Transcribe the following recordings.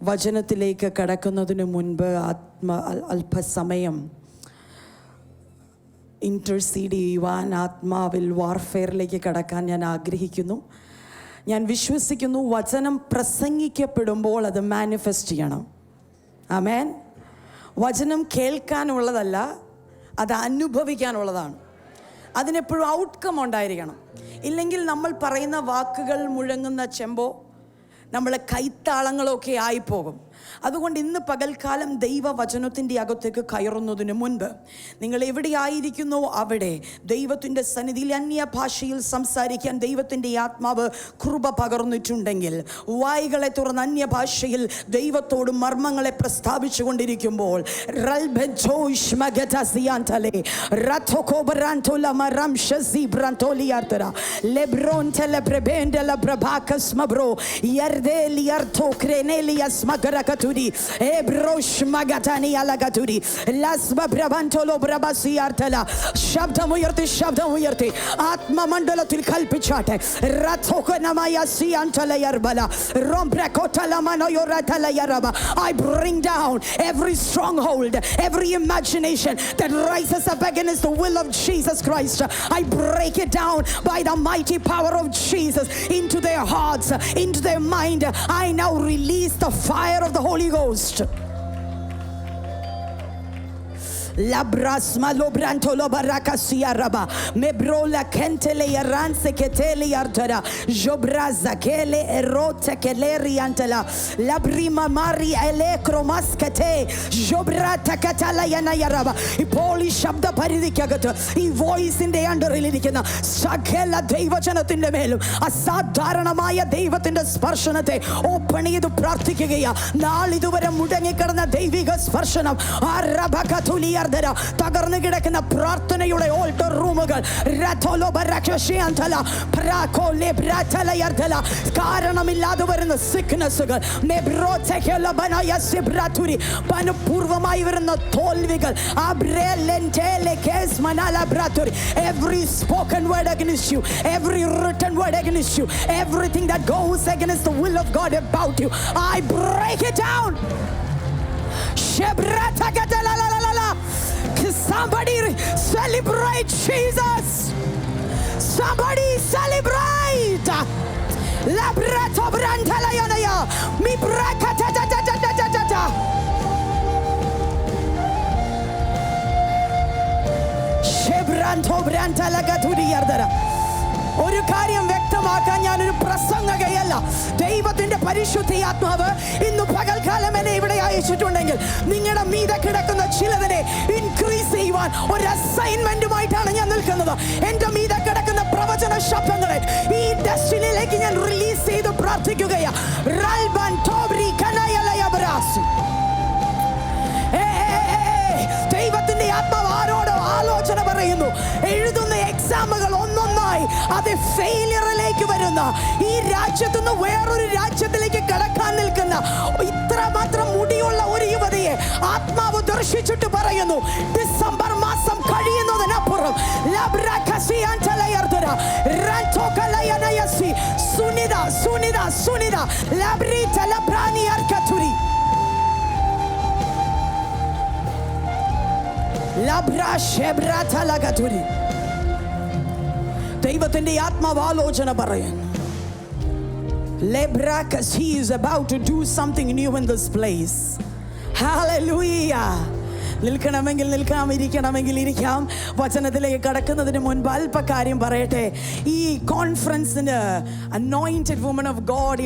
വചനത്തിലേക്ക് കടക്കുന്നതിന് മുൻപ് അല്പസമയം ഇൻ്റർസീഡ് ചെയ്യുവാൻ ആത്മാവിൽ വാർഫെയറിലേക്ക് കടക്കാൻ ഞാൻ ആഗ്രഹിക്കുന്നു. ഞാൻ വിശ്വസിക്കുന്നു വചനം പ്രസംഗിക്കപ്പെടുമ്പോൾ അത് മാനിഫെസ്റ്റ് ചെയ്യണം. ആമേൻ. വചനം കേൾക്കാനുള്ളതല്ല, അത് അനുഭവിക്കാനുള്ളതാണ്. അതിനെപ്പോഴും ഔട്ട്കം ഉണ്ടായിരിക്കണം. ഇല്ലെങ്കിൽ നമ്മൾ പറയുന്ന വാക്കുകൾ മുഴങ്ങുന്ന ചെമ്പോ നമ്മളെ കൈത്താളങ്ങളൊക്കെ ആയിപ്പോകും. അതുകൊണ്ട് ഇന്ന് പകൽക്കാലം ദൈവവചനത്തിൻ്റെ അകത്തേക്ക് കയറുന്നതിന് മുൻപ് നിങ്ങൾ എവിടെയായിരിക്കുന്നോ അവിടെ ദൈവത്തിൻ്റെ സന്നിധിയിൽ അന്യഭാഷയിൽ സംസാരിക്കാൻ ദൈവത്തിൻ്റെ ആത്മാവ് കൃപ പകർന്നിട്ടുണ്ടെങ്കിൽ വായികളെ തുറന്ന് അന്യഭാഷയിൽ ദൈവത്തോട് മർമ്മങ്ങളെ പ്രസ്താവിച്ചു കൊണ്ടിരിക്കുമ്പോൾ ശബ്ദമുയർത്തി ആത്മമണ്ഡലത്തിൽ കൽപ്പിച്ചാട്ടെ. I bring down every stronghold, every imagination that rises up against the will of Jesus Christ. I break it down by the mighty power of Jesus into their hearts, into their mind. I now release the fire of the Holy Ghost. Labras malobrantolo barakasia raba mebrola kentele yaranse ketele yardara jobraza kele erote keleri antala labrima mari elekromaskete jobrata katala yana yaraba ipoli shabda paridikagatu ee voice inde underilirikuna sakela ദൈവജനത്തിന്റെ മേലും അസാധാരണമായ ദൈവത്തിന്റെ സ്പർശനത്തെ open ചെയ്ത് പ്രാർത്ഥിക്കുകയാ. നാളിതുവരെ മുടങ്ങിക്കിടന്ന ദൈവിക സ്പർശനം തകർന്നു കിടക്കുന്ന പ്രാർത്ഥനയുടെ ഓൾട്ടർ റൂമുകൾ കാരണമില്ലാതെ വരുന്ന സിക്നസുകൾ മനഃപൂർവമായി വരുന്ന തോൽവികൾ every spoken word against you, every written word against you, everything that goes against the will of God about you, I break it down. Somebody celebrate Jesus. Somebody celebrate. Labreto brantala yanaya mi brakata ta ta ta ta ta ta. Shebranto brantala gaturi yardara. ഒരു കാര്യം വ്യക്തമാക്കാൻ ഞാനൊരു പ്രസംഗകയല്ല. ദൈവത്തിന്റെ പരിശുദ്ധാത്മാവ് ഇന്ന് പകൽക്കാലം എന്നെ ഇവിടെ അയച്ചിട്ടുണ്ടെങ്കിൽ നിങ്ങളുടെ മീതെ കിടക്കുന്ന ചിലതിനെ ഇൻക്രീസ് ചെയ്യുവാൻ ഒരു അസൈൻമെന്റുമായിട്ടാണ് ഞാൻ നിൽക്കുന്നത്. എന്റെ മീതെ കിടക്കുന്ന പ്രവചന ശബ്ദങ്ങളെ ഈ ഡെസ്റ്റിനിയിലേക്ക് ഞാൻ റിലീസ് ചെയ്ത് പ്രാർത്ഥിക്കുകയാ. ദൈവത്തിന്റെ ആത്മാവ് ആരോടോ ആലോചന പറയുന്നു. എഴുതുന്ന എക്സാമുകൾ ഒന്നൊന്നായി അത് ഫെയിലിയറിലേക്ക് വരുന്ന, ഈ രാജ്യത്തു നിന്ന് വേറൊരു രാജ്യത്തിലേക്ക് കടക്കാൻ നിൽക്കുന്ന ഇത്രമാത്രം മുടിയുള്ള ഒരു യുവതിയെ ആത്മാവ് ദർശിച്ചിട്ട് പറയുന്നു, ഡിസംബർ മാസം കഴിയുന്നതിനപ്പുറം ദൈവത്തിന്റെ ആത്മാവ് ആലോചന പറയുന്നു. He is about to do something new in this place. Hallelujah. നിൽക്കണമെങ്കിൽ നിൽക്കാം, ഇരിക്കണമെങ്കിൽ ഇരിക്കാം. വചനത്തിലേക്ക് കടക്കുന്നതിന് മുൻപ് അല്പകാര്യം പറയട്ടെ. ഈ കോൺഫറൻസിന് anointed woman of God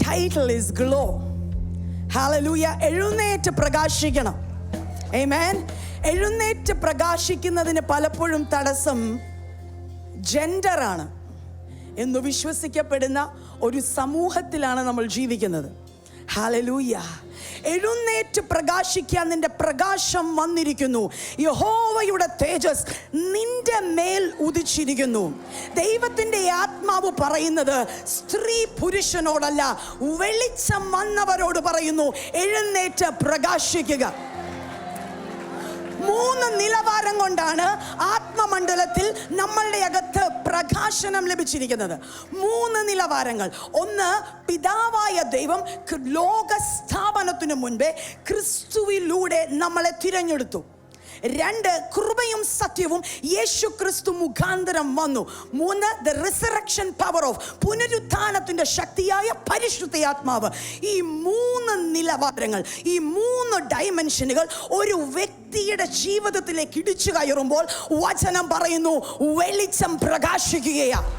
title is glow. Hallelujah. എഴുന്നേറ്റ് പ്രകാശിക്കണം. Amen. എഴുന്നേറ്റ് പ്രകാശിക്കുന്നതിന് പലപ്പോഴും തടസ്സം ജെൻഡറാണ് എന്ന് വിശ്വസിക്കപ്പെടുന്ന ഒരു സമൂഹത്തിലാണ് നമ്മൾ ജീവിക്കുന്നത്. ഹല്ലേലൂയ. എഴുന്നേറ്റ് പ്രകാശിക്കാൻ നിന്റെ പ്രകാശം വന്നിരിക്കുന്നു. യഹോവയുടെ തേജസ് നിന്റെ മേൽ ഉദിച്ചിരിക്കുന്നു. ദൈവത്തിന്റെ ആത്മാവ് പറയുന്നത് സ്ത്രീ പുരുഷനോടല്ല, വെളിച്ചം വന്നവരോട് പറയുന്നു, എഴുന്നേറ്റ് പ്രകാശിക്കുക. 3 നിലവാരം കൊണ്ടാണ് ആത്മമണ്ഡലത്തിൽ നമ്മളുടെ അകത്ത് പ്രകാശനം ലഭിച്ചിരിക്കുന്നത്. 3 നിലവാരങ്ങൾ. ഒന്ന്, പിതാവായ ദൈവം ലോകസ്ഥാപനത്തിനു മുൻപേ ക്രിസ്തുവിലൂടെ നമ്മളെ തിരഞ്ഞെടുത്തു. 2, കൃപയും സത്യവും യേശു ക്രിസ്തു മുഖാന്തരം വന്നു. 3, ദ റിസറക്ഷൻ പവർ ഓഫ്, പുനരുത്ഥാനത്തിന്റെ ശക്തിയായ പരിശുദ്ധാത്മാവ്. ഈ 3 നിലവാരങ്ങൾ, ഈ 3 ഡയമെൻഷനുകൾ ഒരു വ്യക്തിയുടെ ജീവിതത്തിലേക്ക് ഇടിച്ചു കയറുമ്പോൾ വചനം പറയുന്നു വെളിച്ചം പ്രകാശിക്കുകയാണ്.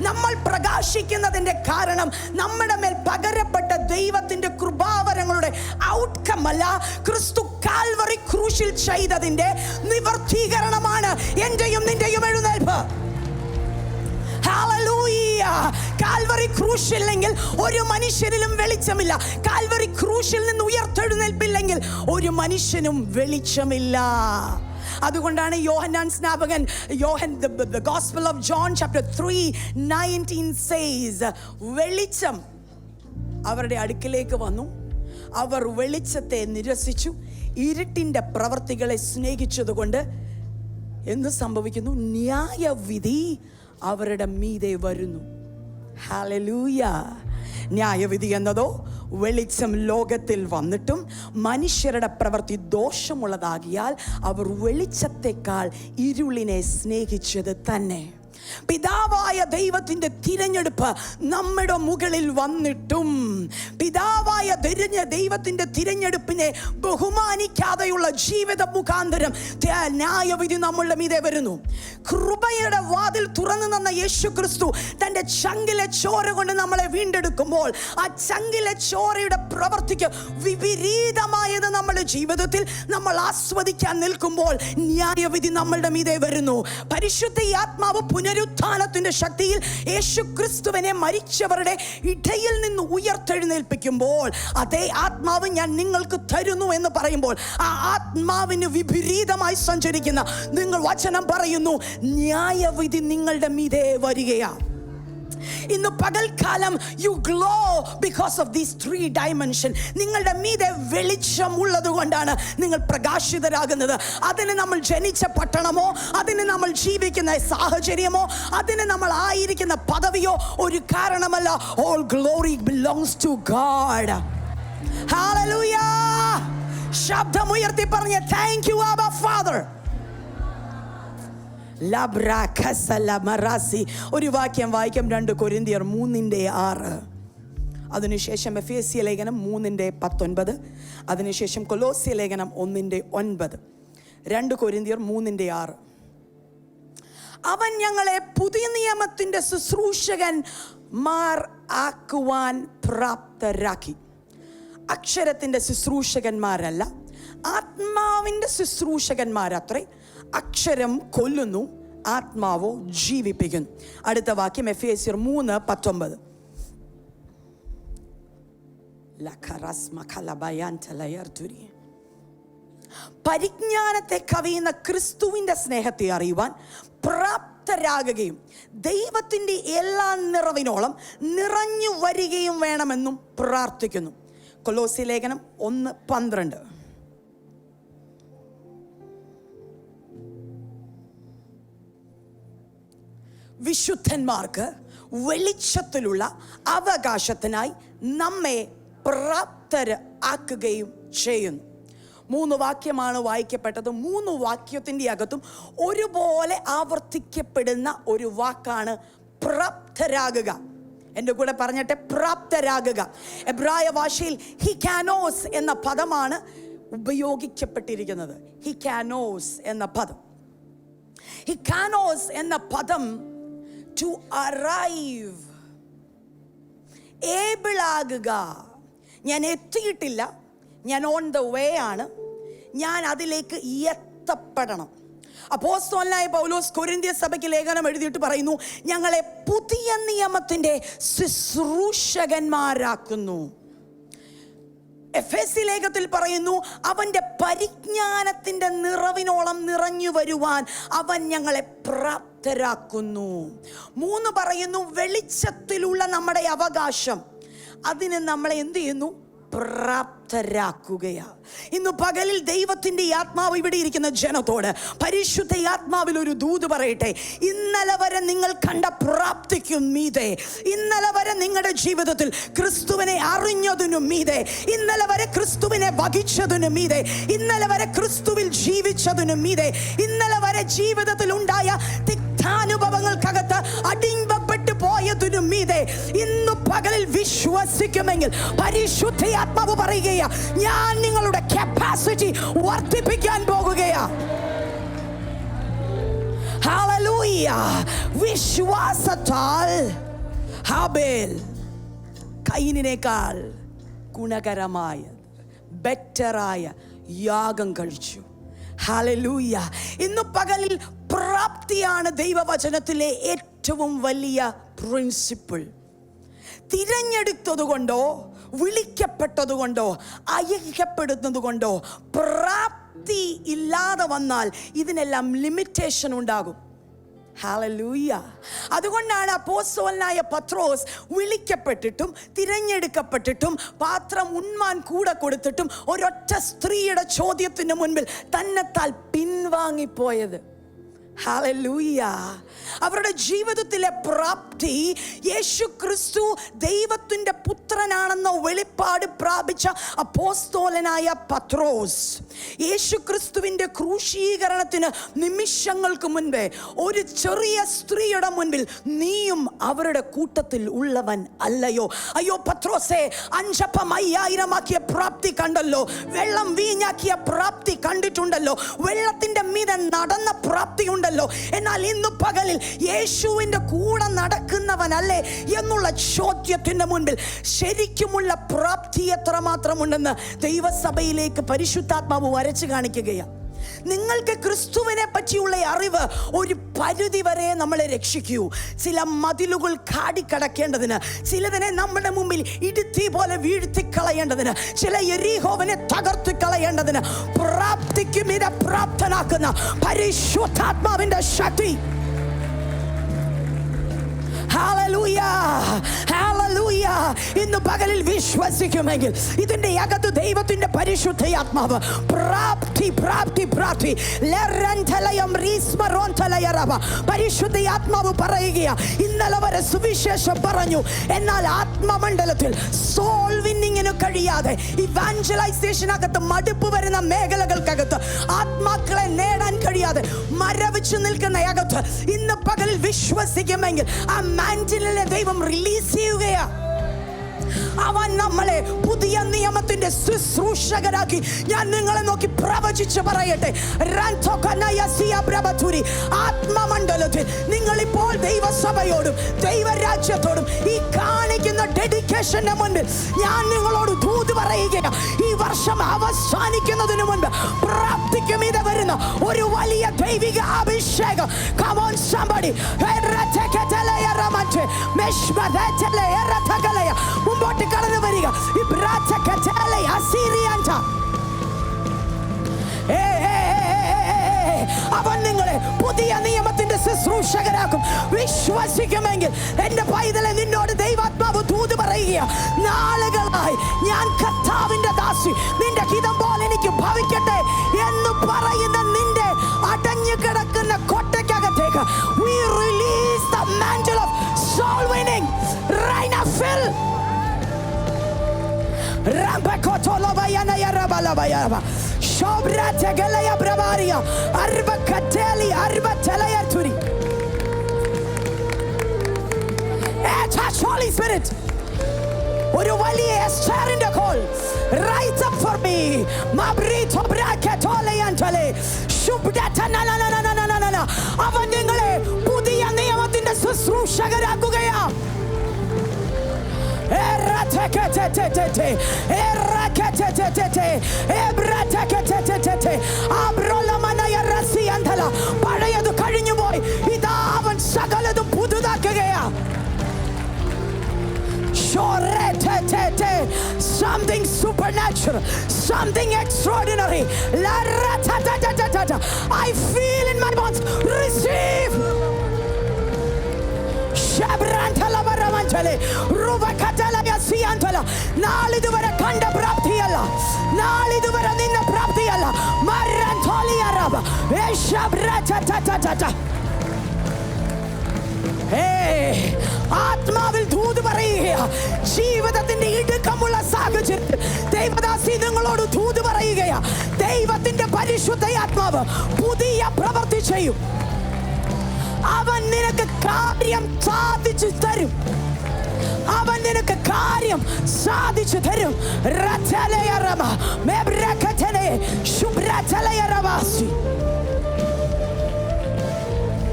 നമ്മൾ പ്രകാശിക്കുന്നതിന്റെ കാരണം നമ്മുടെ മേൽ പകരപ്പെട്ട ദൈവത്തിന്റെ കൃപാവരങ്ങളുടെ ഔട്ട്കം അല്ല, ക്രിസ്തു കാൽവറി ക്രൂശിൽ ചെയ്തതിന്റെ നിവർത്തീകരണമാണ് എന്റെയും നിന്റെയും എഴുന്നേൽപ്പ്. കാൽവറി ക്രൂശില്ലെങ്കിൽ ഒരു മനുഷ്യരിലും വെളിച്ചമില്ല. കാൽവറി ക്രൂശിൽ നിന്ന് ഉയർത്തെഴുന്നേൽപ്പില്ലെങ്കിൽ ഒരു മനുഷ്യനും വെളിച്ചമില്ല. അതുകൊണ്ടാണ് യോഹന്നാൻ സ്നാപകൻ, the Gospel of John chapter 3:19 says, വെളിച്ചം അവരുടെ അടുക്കിലേക്ക് വന്നു, അവർ വെളിച്ചത്തെ നിരസിച്ചു, ഇരുട്ടിന്റെ പ്രവർത്തികളെ സ്നേഹിച്ചതുകൊണ്ട് എന്ത് സംഭവിക്കുന്നു? ന്യായവിധി അവരുടെ മീതെ വരുന്നു. ഹല്ലേലൂയ. ന്യായവിധി എന്നതോ, വെളിച്ചം ലോകത്തിൽ വന്നിട്ടും മനുഷ്യരുടെ പ്രവൃത്തി ദോഷമുള്ളതാകിയാൽ അവർ വെളിച്ചത്തെക്കാൾ ഇരുളിനെ സ്നേഹിച്ചത് തന്നെ. പിതാവായ ദൈവത്തിന്റെ തിരഞ്ഞെടുപ്പ് നമ്മുടെ മുകളിൽ വന്നിട്ടും പിതാവായ ദൈവത്തിന്റെ തിരഞ്ഞെടുപ്പിനെ ബഹുമാനിക്കാതെയുള്ള ജീവിത മുഖാന്തരം ന്യായവിധി നമ്മളുടെ മീതെ വരുന്നു. കൃപയുടെ വാതിൽ തുറന്നു തന്ന യേശു ക്രിസ്തു തന്റെ ചങ്കിലെ ചോര കൊണ്ട് നമ്മളെ വീണ്ടെടുക്കുമ്പോൾ ആ ചങ്കിലെ ചോരയുടെ പ്രവൃത്തിക്ക് വിപരീതമായത് നമ്മുടെ ജീവിതത്തിൽ നമ്മൾ ആസ്വദിക്കാൻ നിൽക്കുമ്പോൾ ന്യായവിധി നമ്മളുടെ മീതെ വരുന്നു. പരിശുദ്ധ ആത്മാവ് പുനരുത്ഥാനത്തിന്റെ ശക്തിയിൽ യേശു ക്രിസ്തുവിനെ മരിച്ചവരുടെ ഇടയിൽ നിന്ന് ഉയർത്തെഴുന്നേൽപ്പിക്കുമ്പോൾ അതേ ആത്മാവ് ഞാൻ നിങ്ങൾക്ക് തരുന്നു എന്ന് പറയുമ്പോൾ ആ ആത്മാവിന് വിപരീതമായി സഞ്ചരിക്കുന്ന നിങ്ങൾ വചനം പറയുന്നു ന്യായവിധി നിങ്ങളുടെ മീതെ വരികയാണ്. ഇന്ന് പകൽക്കാലം you glow because of these 3 dimensions. നിങ്ങളുടെ മീതെ വെളിച്ചം ഉള്ളത് കൊണ്ടാണ് നിങ്ങൾ പ്രകാശിതരാകുന്നത്. അതിന് നമ്മൾ ജനിച്ച പട്ടണമോ, അതിന് നമ്മൾ ജീവിക്കുന്ന സാഹചര്യമോ, അതിന് നമ്മൾ ആയിരിക്കുന്ന പദവിയോ ഒരു കാരണമല്ല. All glory belongs to God. Hallelujah. ശബ്ദമുയർത്തി പറഞ്ഞ thank you Abba Father. ഒരു വാക്യം വായിക്കാം, 2 കൊരിന്ത്യർ 3:6. അതിനുശേഷം എഫേസ്യ ലേഖനം 3:19. അതിനുശേഷം കൊലോസ്യ ലേഖനം 1:9. 2 കൊരിന്ത്യർ 3:6. അവൻ ഞങ്ങളെ പുതിയ നിയമത്തിന്റെ ശുശ്രൂഷകന്മാർ ആക്കുവാൻ പ്രാപ്തരാക്കി. അക്ഷരത്തിന്റെ ശുശ്രൂഷകന്മാരല്ല, ആത്മാവിന്റെ ശുശ്രൂഷകന്മാരത്രേ. അക്ഷരം കൊല്ലുന്നു, ആത്മാവോ ജീവിപ്പിക്കുന്നു. അടുത്ത വാക്യം എഫേസ്യർ 3:19. പരിജ്ഞാനത്തെ കവിയുന്ന ക്രിസ്തുവിന്റെ സ്നേഹത്തെ അറിയുവാൻ പ്രാപ്തരാകുകയും ദൈവത്തിന്റെ എല്ലാ നിറവിനോളം നിറഞ്ഞു വരികയും വേണമെന്നും പ്രാർത്ഥിക്കുന്നു. കൊലോസ്യ ലേഖനം 1:12. വിശുദ്ധന്മാർക്ക് വെളിച്ചത്തിലുള്ള അവകാശത്തിനായി നമ്മെ പ്രാപ്തരാക്കുകയും ചെയ്യുന്നു. 3 വാക്യമാണ് വായിക്കപ്പെട്ടത്. 3 വാക്യത്തിൻ്റെ അകത്തും ഒരുപോലെ ആവർത്തിക്കപ്പെടുന്ന ഒരു വാക്കാണ് പ്രാപ്തരാകുക. എൻ്റെ കൂടെ പറഞ്ഞിട്ട് പ്രാപ്തരാകുക. എബ്രായ ഭാഷയിൽ ഹിക്കാനോസ് എന്ന പദമാണ് ഉപയോഗിക്കപ്പെട്ടിരിക്കുന്നത്. ഹിക്കാനോസ് എന്ന പദം, ഹിക്കാനോസ് എന്ന പദം to arrive, able ആകുക. ഞാൻ എത്തിയിട്ടില്ല, ഞാൻ ഓൺ ദ വേ ആണ്, ഞാൻ അതിലേക്ക് എത്തപ്പെടണം. അപ്പോസ്തലനായ പൗലോസ് കൊരിന്ത്യ സഭയ്ക്ക് ലേഖനം എഴുതിയിട്ട് പറയുന്നു, ഞങ്ങളെ പുതിയ നിയമത്തിന്റെ ശുശ്രൂഷകന്മാരാക്കുന്നു. എഫേസ്യ ലേഖനത്തിൽ പറയുന്നു, അവന്റെ പരിജ്ഞാനത്തിന്റെ നിറവിനോളം നിറഞ്ഞു വരുവാൻ അവൻ ഞങ്ങളെ പ്രാപ്തരാക്കുന്നു. 3 പറയുന്നു, വെളിച്ചത്തിലുള്ള നമ്മുടെ അവകാശം, അതിന് നമ്മളെ എന്ത് ചെയ്യുന്നു? പ്രാപ്തരാക്കുകയാ. ഇന്ന് പകലിൽ ദൈവത്തിന്റെ ആത്മാവ് ഇവിടെ ഇരിക്കുന്ന ജനത്തോട് പരിശുദ്ധ ആത്മാവിൽ ഒരു ദൂത് പറയട്ടെ. ഇന്നലെ വരെ നിങ്ങൾ കണ്ട പ്രാപ്തിക്കും മീതെ, ഇന്നലെ വരെ നിങ്ങളുടെ ജീവിതത്തിൽ ക്രിസ്തുവിനെ അറിഞ്ഞതിനും മീതെ, ഇന്നലെ വരെ ക്രിസ്തുവിനെ വഹിച്ചതിനും മീതെ, ഇന്നലെ വരെ ക്രിസ്തുവിൽ ജീവിച്ചതിനും മീതെ, ഇന്നലെ വരെ ജീവിതത്തിൽ ഉണ്ടായ തിക്താനുഭവങ്ങൾക്കകത്ത് അടിമ്പപ്പെട്ടു പോയതിനും മീതെ ഇന്ന് പകലിൽ വിശ്വസിക്കുമെങ്കിൽ പരിശുദ്ധ ആത്മാവ് പറയുകയാ, ഞാൻ നിങ്ങളുടെ കപ്പാസിറ്റി വർദ്ധിപ്പിക്കാൻ പോകുകയാ. ഹല്ലേലൂയ. വിശ്വാസത്താൽ ഹാബേൽ കയീനിനേക്കാൾ ഗുണകരമായ ബെറ്ററായ യാഗം കഴിച്ചു. ഹല്ലേലൂയ. ഇന്ന് പകലിൽ പ്രാപ്തിയാണ് ദൈവവചനത്തിലെ ഏറ്റവും വലിയ പ്രിൻസിപ്പിൾ. തിരഞ്ഞെടുത്തതുകൊണ്ടോ വിളിക്കപ്പെട്ടതുകൊണ്ടോ അയക്കപ്പെടുന്നതുകൊണ്ടോ പ്രാപ്തി ഇല്ലാതെ വന്നാൽ ഇതിനെല്ലാം ലിമിറ്റേഷൻ ഉണ്ടാകും. ഹല്ലേലൂയ. അതുകൊണ്ടാണ് അപ്പോസ്തലനായ പത്രോസ് വിളിക്കപ്പെട്ടിട്ടും തിരഞ്ഞെടുക്കപ്പെട്ടിട്ടും പാത്രം ഉണ്മാൻ കൂടെ കൊടുത്തിട്ടും ഒരൊറ്റ സ്ത്രീയുടെ ചോദ്യത്തിന് മുൻപിൽ തന്നെത്താൽ പിൻവാങ്ങിപ്പോയത്. ഹല്ലേലൂയ. അവരുടെ ജീവിതത്തിലെ പ്രാപ്തി യേശു ക്രിസ്തു ദൈവത്തിന്റെ പുത്രനാണെന്ന വെളിപ്പാട് പ്രാപിച്ച അപ്പോസ്തലനായ പത്രോസ് യേശു ക്രിസ്തുവിന്റെ ക്രൂശീകരണത്തിന് നിമിഷങ്ങൾക്ക് മുൻപേ ഒരു ചെറിയ സ്ത്രീയുടെ മുൻപിൽ നീയും അവരുടെ കൂട്ടത്തിൽ ഉള്ളവൻ അല്ലയോ? അയ്യോ പത്രോസേ, 5 അപ്പം 5000 ആക്കിയ പ്രാപ്തി കണ്ടല്ലോ, വെള്ളം വീഞ്ഞാക്കിയ പ്രാപ്തി കണ്ടിട്ടുണ്ടല്ലോ, വെള്ളത്തിന്റെ മീതെ നടന്ന പ്രാപ്തി ഉണ്ടല്ലോ, എന്നാൽ ഇന്ന് പകലിൽ യേശുവിന്റെ കൂടെ നടക്കുന്നവനല്ലേ എന്നുള്ള ചോദ്യത്തിന്റെ മുൻപിൽ ശരിക്കുമുള്ള പ്രാപ്തി എത്രമാത്രമുണ്ടെന്ന് ദൈവസഭയിലേക്ക് പരിശുദ്ധാത്മാവ് വരച്ചു കാണിക്കുകയാണ്. നിങ്ങൾക്ക് ക്രിസ്തുവിനെ പറ്റിയുള്ള അറിവ് ഒരു പരിധി വരെ നമ്മളെ രക്ഷിക്കൂ. ചില മതിലുകൾ കാടിക്കടക്കേണ്ടതിന്, ചിലതിനെ നമ്മുടെ മുമ്പിൽ ഇടുത്തി പോലെ വീഴ്ത്തിക്കളയേണ്ടതിന്, ചില യെരിഹോവിനെ തകർത്തി കളയേണ്ടതിന് പ്രാപ്തിക്കും ഇത് പ്രാപ്തനാക്കുന്ന പരിശുദ്ധാത്മാവിന്റെ ശക്തി. Hallelujah, hallelujah. ഇന്ന് പകലിൽ വിശ്വസിക്കുമെങ്കിൽ ഇതിന്റെ അകത്ത് ദൈവത്തിന്റെ പരിശുദ്ധ ആത്മാവ് പ്രാപ്തി പ്രാപ്തി പ്രാപ്തി പരിശുദ്ധ ആത്മാവ് പറയുകയാ. ഇന്നലെ വരെ സുവിശേഷം പറഞ്ഞു, എന്നാൽ ആത്മമണ്ഡലത്തിൽ സോൾ വിന്നിങ്ങിന് കഴിയാതെ ഇവാഞ്ചലൈസേഷനകത്ത് മടുപ്പ് വരുന്ന മേഖലകൾക്കകത്ത് ആത്മാക്കളെ നേടാൻ കഴിയാതെ മരവിച്ചു നിൽക്കുന്ന അകത്ത് ഇന്ന് പകലിൽ വിശ്വസിക്കുമെങ്കിൽ ആ മാന്റിലിനെ ദൈവം റിലീസ് ചെയ്യുകയാ. അവൻ നമ്മളെ പുതിയ നിയമത്തിന്റെ ശുശ്രൂഷകരാക്കി. ഞാൻ നിങ്ങളെ നോക്കി പ്രവചിച്ച് പറയട്ടെ, ആത്മമണ്ഡലത്തിൽ നിങ്ങൾ ഇപ്പോൾ ദൈവസഭയോടും ദൈവരാജ്യത്തോടും ഈ കാണിക്കുന്ന ഡെഡിക്കേഷന്റെ മുൻപിൽ ഞാൻ നിങ്ങളോട് ദൂത് പറയുകയാണ്. ഈ വർഷം അവസാനിക്കുന്നതിന് മുൻപ് പ്രാപ്തിക്കും ഇത് വരുന്ന ഒരു വലിയ ദൈവിക അഭിഷേകം. Come on somebody. മുമ്പോട്ട് കടന്നു വരിക. അവൻ നിങ്ങളെ പുതിയ നിയമത്തിന്റെ ശുശ്രൂഷകരാക്കും. വിശ്വസിക്കുമെങ്കിൽ എന്റെ പൈതലെ, നിന്നോട് ദൈവാത്മാവ് ദൂത് പറയുക, നാളുകളായി ഞാൻ കർത്താവിന്റെ ദാസി, നിന്റെ ഹിതം പോലെ എനിക്ക് ഭവിക്കട്ടെ എന്ന് പറയുന്ന നിന്റെ അടഞ്ഞു കിടക്കുന്ന കൊട്ടയ്ക്കകത്തേക്ക് we release the mantle of soul winning right now. Fill Rabakotolobayana Yarabalabayaba Shobrategalaya Bravaria Arbakateli Arbatelaya Turi. Touch Holy Spirit. ഒരു വലിയ എസ്റ്ററിന്റെ call. Rise up for me. Mabrito braketoleantale shubdatanananananana. അവൻ നിങ്ങളെ പുതിയ നിയമത്തിന്റെ ശുശ്രൂഷകരാക്കുകയാ. പഴയത് കഴിഞ്ഞുപോയി, ഇതാ അവൻ സകലതും പുതുതാക്കുകയാ. Something supernatural, something extraordinary. I feel in my bones. Receive. Shabrantala baramantale, Ruvakatala yasiantala, നാളിതുവരെ കണ്ട പ്രാപ്തിയല്ല, നാളിതുവരെ നിന്ന പ്രാപ്തിയല്ല. ആത്മാവിൽ ദൂത് പറയുക. ജീവിതത്തിന്റെ ഇടുക്കമുള്ള സാഹചര്യത്തിൽ ദൈവദാസി നിങ്ങളോട് ദൂത് പറയുകയാ. ദൈവത്തിന്റെ പരിശുദ്ധ ആത്മാവ് പുതിയ പ്രവൃത്തി ചെയ്യും. അവൻ നിനക്ക് കാര്യം സാധിച്ചു തരും. അവൻ നിനക്ക് കാര്യം സാധിച്ചു തരും.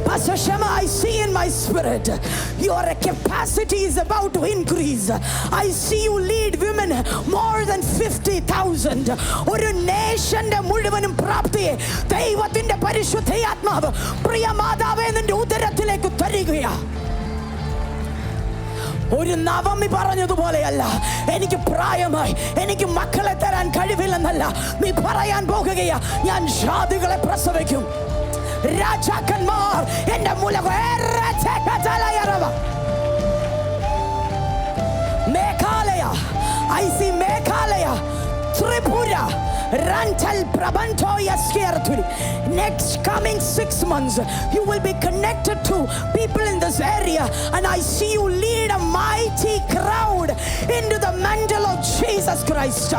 Pastor Shema, I see in my spirit your capacity is about to increase. I see you lead women more than 50,000. ഒരു നേഷന്റെ മുഴുവനും പ്രാപ്തിയെ ദൈവത്തിന്റെ പരിശുദ്ധ ആത്മാവ് പ്രിയ മാതാവേ നിന്റെ ഉദരത്തിലേക്ക് തരികയാ. ഒരു നവമി പറഞ്ഞതുപോലെയല്ല, എനിക്ക് പ്രായമായി, എനിക്ക് മക്കളെ തരാൻ കഴിവില്ലെന്നല്ല. നീ പറയാൻ പോകുകയാ, ഞാൻ ജാതികളെ പ്രസവിക്കും, രാജാക്കന്മാർ എന്റെ Meghalaya, I see Meghalaya, Tripura, Rantal Prabanto Yaskirturi. Next coming 6 months, you will be connected to people in this area, and I see you lead a mighty crowd into the mantle of Jesus Christ.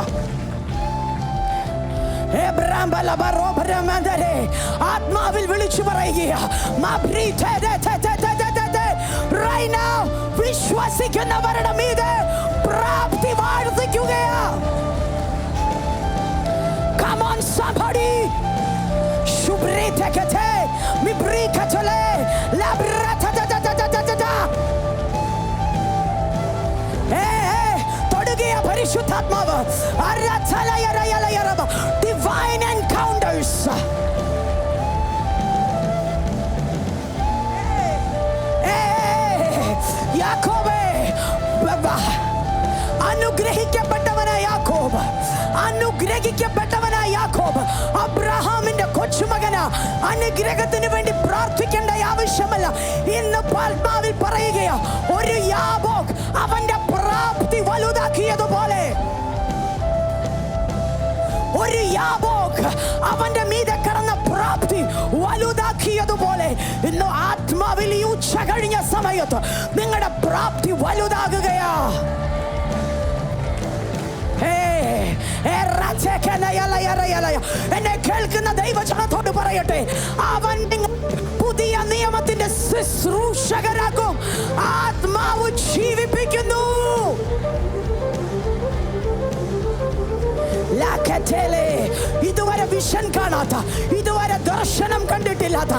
ആത്മാവിൽ വിളിച്ചു പറയുക, right now വിശ്വസിക്കുന്നവരുടെ മീതെ പ്രാപ്തി വാഴ്ത്തിക്കുകയാ. Come on somebody. Shubretekete mibrikatole labratata. തൊടുകയ പരിശുദ്ധാത്മാവ്. Divine encounters. യാക്കോബേ, അനുഗ്രഹിക്കപ്പെട്ടവനായ യാക്കോബ്, അനുഗ്രഹിക്കപ്പെട്ടവനായ യാക്കോബ് അബ്രഹാമിന്റെ കൊച്ചുമകനാ. അനുഗ്രഹത്തിന് വേണ്ടി പ്രാർത്ഥിക്കേണ്ട ആവശ്യമല്ല. ഇന്ന് ആത്മാവിൽ പറയുകയാ, ഒരു യാബോക്ക് അവന്റെ പ്രാപ്തി വലുതാക്കിയതുപോലെ, ഒരു യാബോക്ക് അവന്റെ മീതെ കടന്ന പ്രാപ്തി വലുതാക്കിയതുപോലെ ഇന്ന് ആത്മാവിൽ ഈ ഉച്ച കഴിഞ്ഞ സമയത്ത് നിങ്ങളുടെ പ്രാപ്തി വലുതാകുകയാ. എന്നെ കേൾക്കുന്ന ദൈവജനത്തോട് പറയട്ടെ, അവൻ പുതിയ നിയമത്തിന്റെ ശുശ്രൂഷകരാക്കും. ആത്മാവ് ജീവിപ്പിക്കുന്നു. ഇതുവരെ വിഷൻ കാണാത്ത, ഇതുവരെ ദർശനം കണ്ടിട്ടില്ലാത്ത,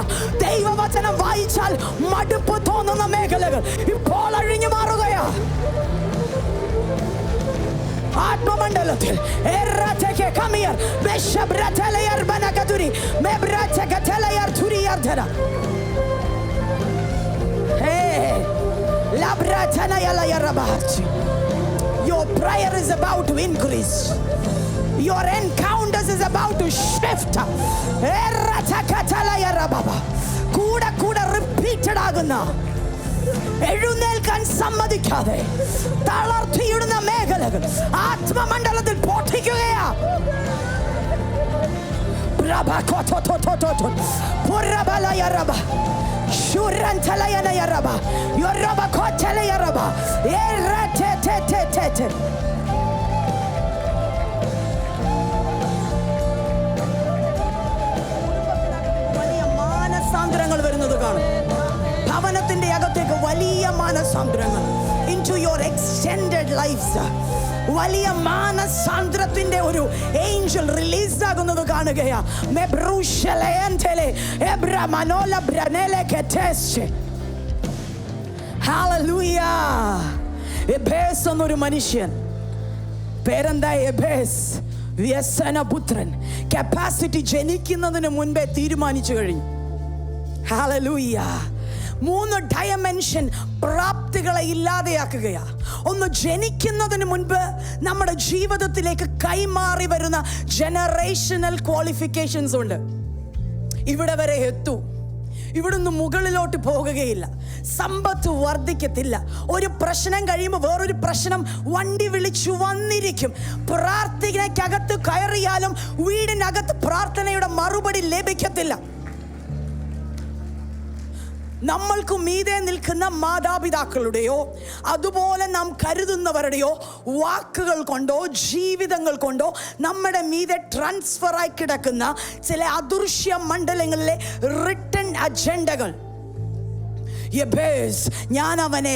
ദൈവവചനം വായിച്ചാൽ മടുപ്പ് തോന്നുന്ന മേഖലകൾ ഇപ്പോൾ അഴിഞ്ഞു മാറുകയാ. ആത്മമണ്ഡലത്തിൽ your prayer is about to increase. Your encounters is about to shift. കൂടെ കൂടെ റിപ്പീറ്റഡ് ആകുന്ന, എഴുന്നേൽക്കാൻ സമ്മതിക്കാതെ തളർത്തിയിടുന്ന മേഖലകൾ ആത്മമണ്ഡലത്തിൽ പൊട്ടിക്കുകയാ. വലിയ മാനസാന്തരങ്ങൾ വരുന്നത് കാണും. ഭവനത്തിന്റെ അകത്തേക്ക് വലിയ മാനസാന്തരങ്ങൾ, into your extended lives. വലിയ മാനസാന്തരത്തിന്റെ ഒരു ഏഞ്ചൽ റിലീസ് ആകുന്നത് കാണുകയാ. ഹല്ലേലൂയ. എബേസ് എന്നൊരു മനുഷ്യൻ, പേരെന്താ? എബേസ്, വ്യസനപുത്രൻ. കപ്പാസിറ്റി ജനിക്കുന്നതിന് മുൻപേ തീരുമാനിച്ചു കഴിഞ്ഞു. ഹല്ലേലൂയ. 3 ഡയമെൻഷൻ പ്രാപ്തികളെ ഇല്ലാതെയാക്കുകയാ. ഒന്ന്, ജനിക്കുന്നതിന് മുൻപ് നമ്മുടെ ജീവിതത്തിലേക്ക് കൈമാറി വരുന്ന ജനറേഷണൽ ക്വാളിഫിക്കേഷൻസ് ഉണ്ട്. ഇവിടെ വരെ എത്തൂ, ഇവിടുന്ന് മുകളിലോട്ട് പോകുകയില്ല. സമ്പത്ത് വർദ്ധിക്കത്തില്ല. ഒരു പ്രശ്നം കഴിയുമ്പോൾ വേറൊരു പ്രശ്നം വണ്ടി വിളിച്ചു വന്നിരിക്കും. പ്രാർത്ഥനയ്ക്കകത്ത് കയറിയാലും വീടിനകത്ത് പ്രാർത്ഥനയുടെ മറുപടി ലഭിക്കത്തില്ല. നമ്മൾക്ക് മീതെ നിൽക്കുന്ന മാതാപിതാക്കളുടെയോ അതുപോലെ നാം കരുതുന്നവരുടെയോ വാക്കുകൾ കൊണ്ടോ ജീവിതങ്ങൾ കൊണ്ടോ നമ്മുടെ മീതെ ട്രാൻസ്ഫറായി കിടക്കുന്ന ചില അദൃശ്യ മണ്ഡലങ്ങളിലെ റിട്ടൺ അജണ്ടകൾ. യെബേസ്, ഞാൻ അവനെ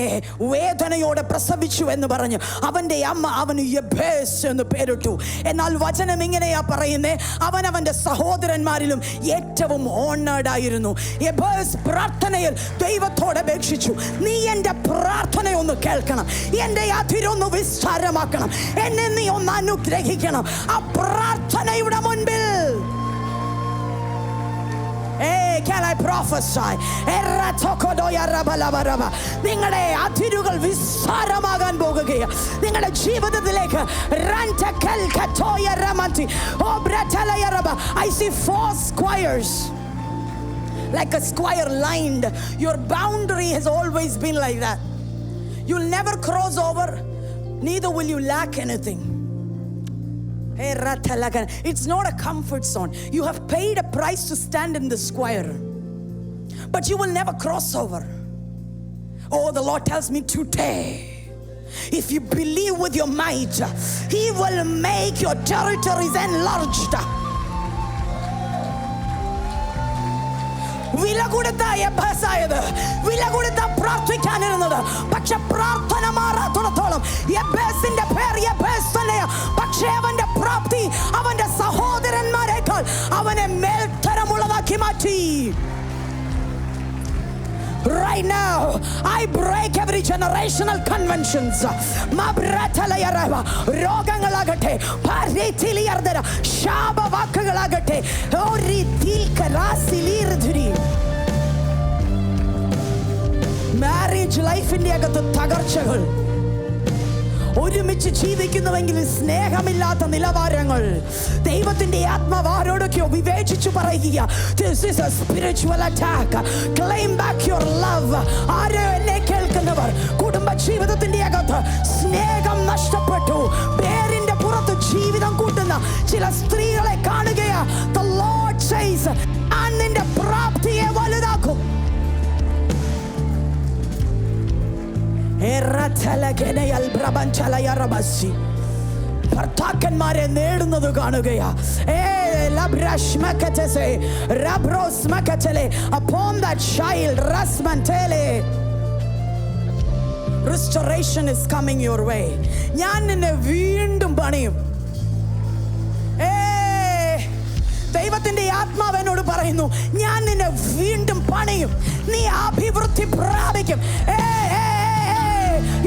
വേദനയോടെ പ്രസവിച്ചു എന്ന് പറഞ്ഞു അവൻ്റെ അമ്മ അവന് യെബേസ് എന്ന് പേരിട്ടു. എന്നാൽ വചനം ഇങ്ങനെയാ പറയുന്നേ, അവൻ അവൻ്റെ സഹോദരന്മാരിലും ഏറ്റവും ഓണേർഡ് ആയിരുന്നു. യെബേസ് പ്രാർത്ഥനയിൽ ദൈവത്തോട് അപേക്ഷിച്ചു, നീ എൻ്റെ പ്രാർത്ഥനയൊന്ന് കേൾക്കണം, എൻ്റെ അതിരൊന്ന് വിസ്താരമാക്കണം, എന്നെ നീ ഒന്ന് അനുഗ്രഹിക്കണം. ആ പ്രാർത്ഥനയുടെ മുൻപിൽ can I prophesy? നിങ്ങളുടെ അതിരുകൾ വിസ്താരമാകാൻ പോകുകയാണ്. നിങ്ങളുടെ ജീവിതത്തിലേക്ക് I see 4 squares like a square lined. Your boundary has always been like that. You'll never cross over, neither will you lack anything. It's not a comfort zone. You have paid a price to stand in the square, but you will never cross over. Oh, the Lord tells me today, if you believe with your might, He will make your territories enlarged. വില കൊടുത്ത യെബേസായത്, വില കൊടുത്ത പ്രാർത്ഥിക്കാനിരുന്നത്, പക്ഷെ പ്രാർത്ഥന മാറാത്തോളത്തോളം യെബേസിന്റെ പേർ യെബേസ് തന്നെയാ. പക്ഷേ അവന്റെ പ്രാപ്തി അവന്റെ സഹോദരന്മാരെക്കാൾ അവനെ മേൽത്തരമുള്ളതാക്കി മാറ്റി. Right now, I break every generational conventions. രോഗങ്ങളാകട്ടെ, ശാപവാക്കുകളാകട്ടെ, മാരേജ് ലൈഫിന്റെ അകത്ത് തകർച്ചകൾ, ഒരുമിച്ച് ജീവിക്കുന്നുവെങ്കിൽ സ്നേഹമില്ലാത്ത നിലവാരങ്ങൾ, ദൈവത്തിന്റെ ആത്മാവ് ആരോടൊക്കെയോ വിവേചിച്ചു പറയുക, this is a spiritual attack. Claim back your love. ആരോ എന്നെ കേൾക്കുന്നവർ കുടുംബ ജീവിതത്തിന്റെ അകത്ത് സ്നേഹം നഷ്ടപ്പെട്ടു, പേരിന്റെ പുറത്ത് ജീവിതം കൂട്ടുന്ന ചില സ്ത്രീകളെ കാണുകയാ. The Lord says, ഞാൻ നിന്റെ പ്രാപ്തിയെ വലുതാക്കും. ഭർത്താക്കന്മാരെ നേടുന്നത് കാണുകയാ. Upon that child, restoration is coming your way. ഞാൻ നിന്നെ വീണ്ടും പണിയും. ദൈവത്തിന്റെ ആത്മാവ് എന്നോട് പറയുന്നു, ഞാൻ നിന്നെ വീണ്ടും പണിയും, നീ അഭിവൃദ്ധി പ്രാപിക്കും.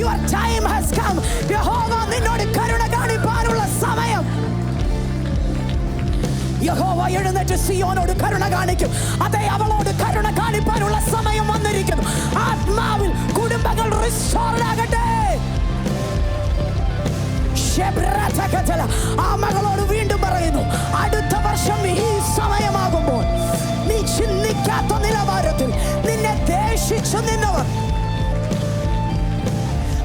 Your time has come. യഹോവ നിന്നോട് കരുണ കാണിപ്പാനുള്ള സമയം. യഹോവ എഴുന്നേറ്റ് സിയോനോട് കരുണ കാണിക്കും. അതെ, അവളോട് കരുണ കാണിപ്പാനുള്ള സമയം വന്നിരിക്കുന്നു. ആത്മാവിൽ കുടുംബങ്ങൾ റിസ്റ്റോർഡ് ആകട്ടെ. ആ മകളോട് വീണ്ടും പറയുന്നു, അടുത്ത വർഷം ഈ സമയമാകുമ്പോൾ നീ ചിന്തിക്കാത്ത നിലവാരത്തിൽ നിന്നെ ദേഷിച്ചു നിന്നവർ,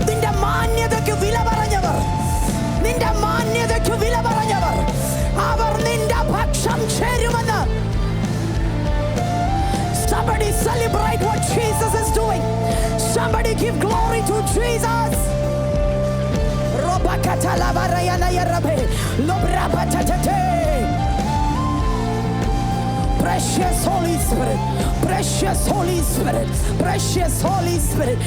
നിന്റെ മാന്യതയ്ക്ക് വില പറഞ്ഞവർ, നിന്റെ മാന്യതയ്ക്ക് വില പറഞ്ഞവർ, അവർ നിന്റെ പക്ഷം ചേരുമെന്ന്. Somebody celebrate what Jesus is doing. Somebody give glory to Jesus. Precious Holy Spirit, precious Holy Spirit, precious Holy Spirit.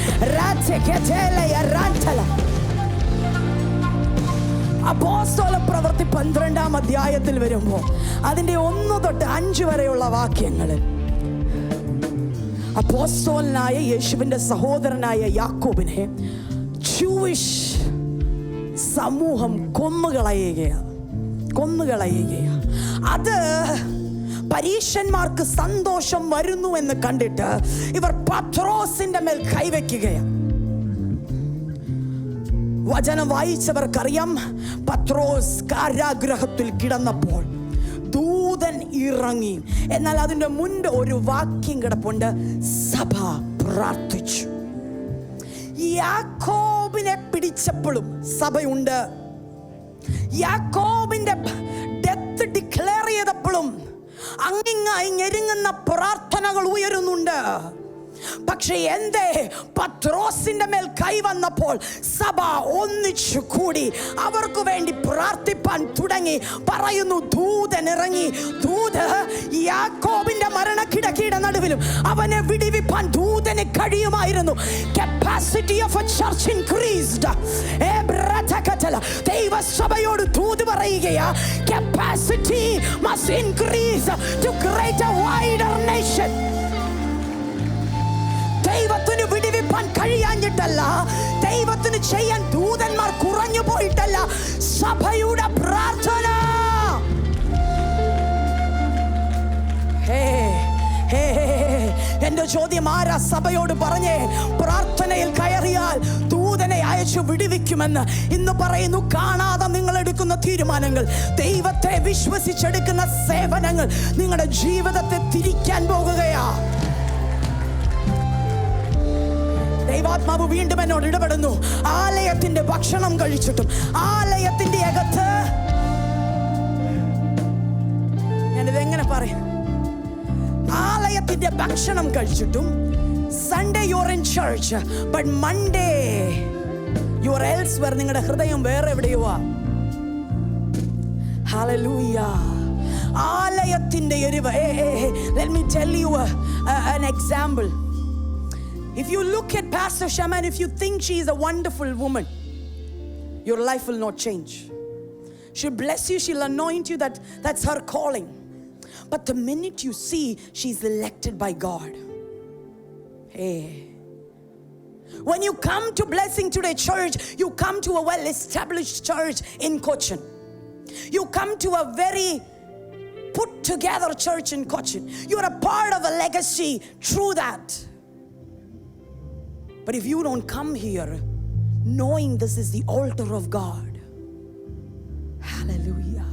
അപ്പോസ്തല പ്രവൃത്തി 12-ാം അധ്യായത്തിൽ വരുമ്പോൾ അതിന്റെ 1 തൊട്ട് 5 വരെയുള്ള വാക്യങ്ങളിൽ അപ്പോസ്തലനായ യേശുവിന്റെ സഹോദരനായ യാക്കോബിനെ ജൂയിഷ് സമൂഹം കൊന്നുകളയുകയാണ്. അത് പരീശന്മാർക്ക് സന്തോഷം വരുന്നു എന്ന് കണ്ടിട്ട് ഇവർ പത്രോസിന്റെ മേൽ കൈവയ്ക്കുകയാണ്. വചനം വായിച്ചവർക്കറിയാം, പത്രോസ് കാരാഗ്രഹത്തിൽ കിടന്നപ്പോൾ ദൂതൻ ഇറങ്ങി. എന്നാൽ അതിൻ്റെ മുൻപ് ഒരു വാക്യം കിടപ്പുണ്ട്, സഭ പ്രാർത്ഥിച്ചു. യാക്കോബിനെ പിടിച്ചപ്പോഴും സഭയുണ്ട്. യാക്കോബിന്റെ ഡെത്ത് ഡിക്ലെയർ ചെയ്തപ്പോഴും അങ്ങിങ്ങായി ഞെരുങ്ങുന്ന പ്രാർത്ഥനകൾ ഉയരുന്നുണ്ട്. പക്ഷേ എന്തേ പത്രോസിന്റെ മേൽ കൈവന്നപ്പോൾ സഭ ഒന്നിച്ചു കൂടി അവർക്ക് വേണ്ടി പ്രാർത്ഥിപ്പാൻ തുടങ്ങി. പറയുന്നു, ദൂതൻ ഇറങ്ങി. ദൂത് യാക്കോബിന്റെ മരണക്കിടക്കിയുടെ നടുവിലും അവനെ വിടിവിപ്പാൻ ദൂതന് കഴിയുമായിരുന്നു. Capacity of a church increased. ദൈവസഭയോട് ദൂത് പറയുകയാ, capacity must increase to greater wider nation. ദൈവത്തിന് വിടിവിപ്പാൻ കഴിയാഞ്ഞിട്ടല്ല, ദൈവത്തിന് ചെയ്യാൻ ദൂതന്മാർ കുറഞ്ഞു പോയിട്ടല്ല, സഭയുടെ പ്രാർത്ഥന. എന്റെ ചോദ്യം, ആരാ സഭയോട് പറഞ്ഞേ പ്രാർത്ഥനയിൽ കയറിയാൽ ദൂതനെ അയച്ചു വിടുവിക്കുമെന്ന്? ഇന്ന് പറയുന്നു, കാണാതെ നിങ്ങൾ എടുക്കുന്ന തീരുമാനങ്ങൾ, ദൈവത്തെ വിശ്വസിച്ചെടുക്കുന്ന സേവനങ്ങൾ നിങ്ങളുടെ ജീവിതത്തെ തിരിക്കാൻ പോകുകയാ. ദൈവാത്മാവ് വീണ്ടും എന്നോട് ഇടപെടുന്നു. ആലയത്തിന്റെ ഭക്ഷണം കഴിച്ചിട്ടും ആലയത്തിന്റെ അകത്ത്, ഞാനിതെങ്ങനെ പറയും, ആലയത്തിന്റെ ഭക്ഷണം കഴിച്ചിട്ടും Sunday you are in church but Monday you are elsewhere. നിങ്ങളുടെ ഹൃദയം വേറെ എവിടെയോ. ഹല്ലേലൂയ. ആലയത്തിന്റെ എരിവ്. Let me tell you an example. If you look at Pastor Shaman, if you think she is a wonderful woman, your life will not change. She'll bless you, she'll anoint you, that's her calling. But the minute you see she's elected by God, when you come to Blessing Today Church, you come to a well-established church in Cochin. You come to a very put together church in Cochin. You're a part of a legacy, true that. But if you don't come here knowing this is the altar of God, hallelujah,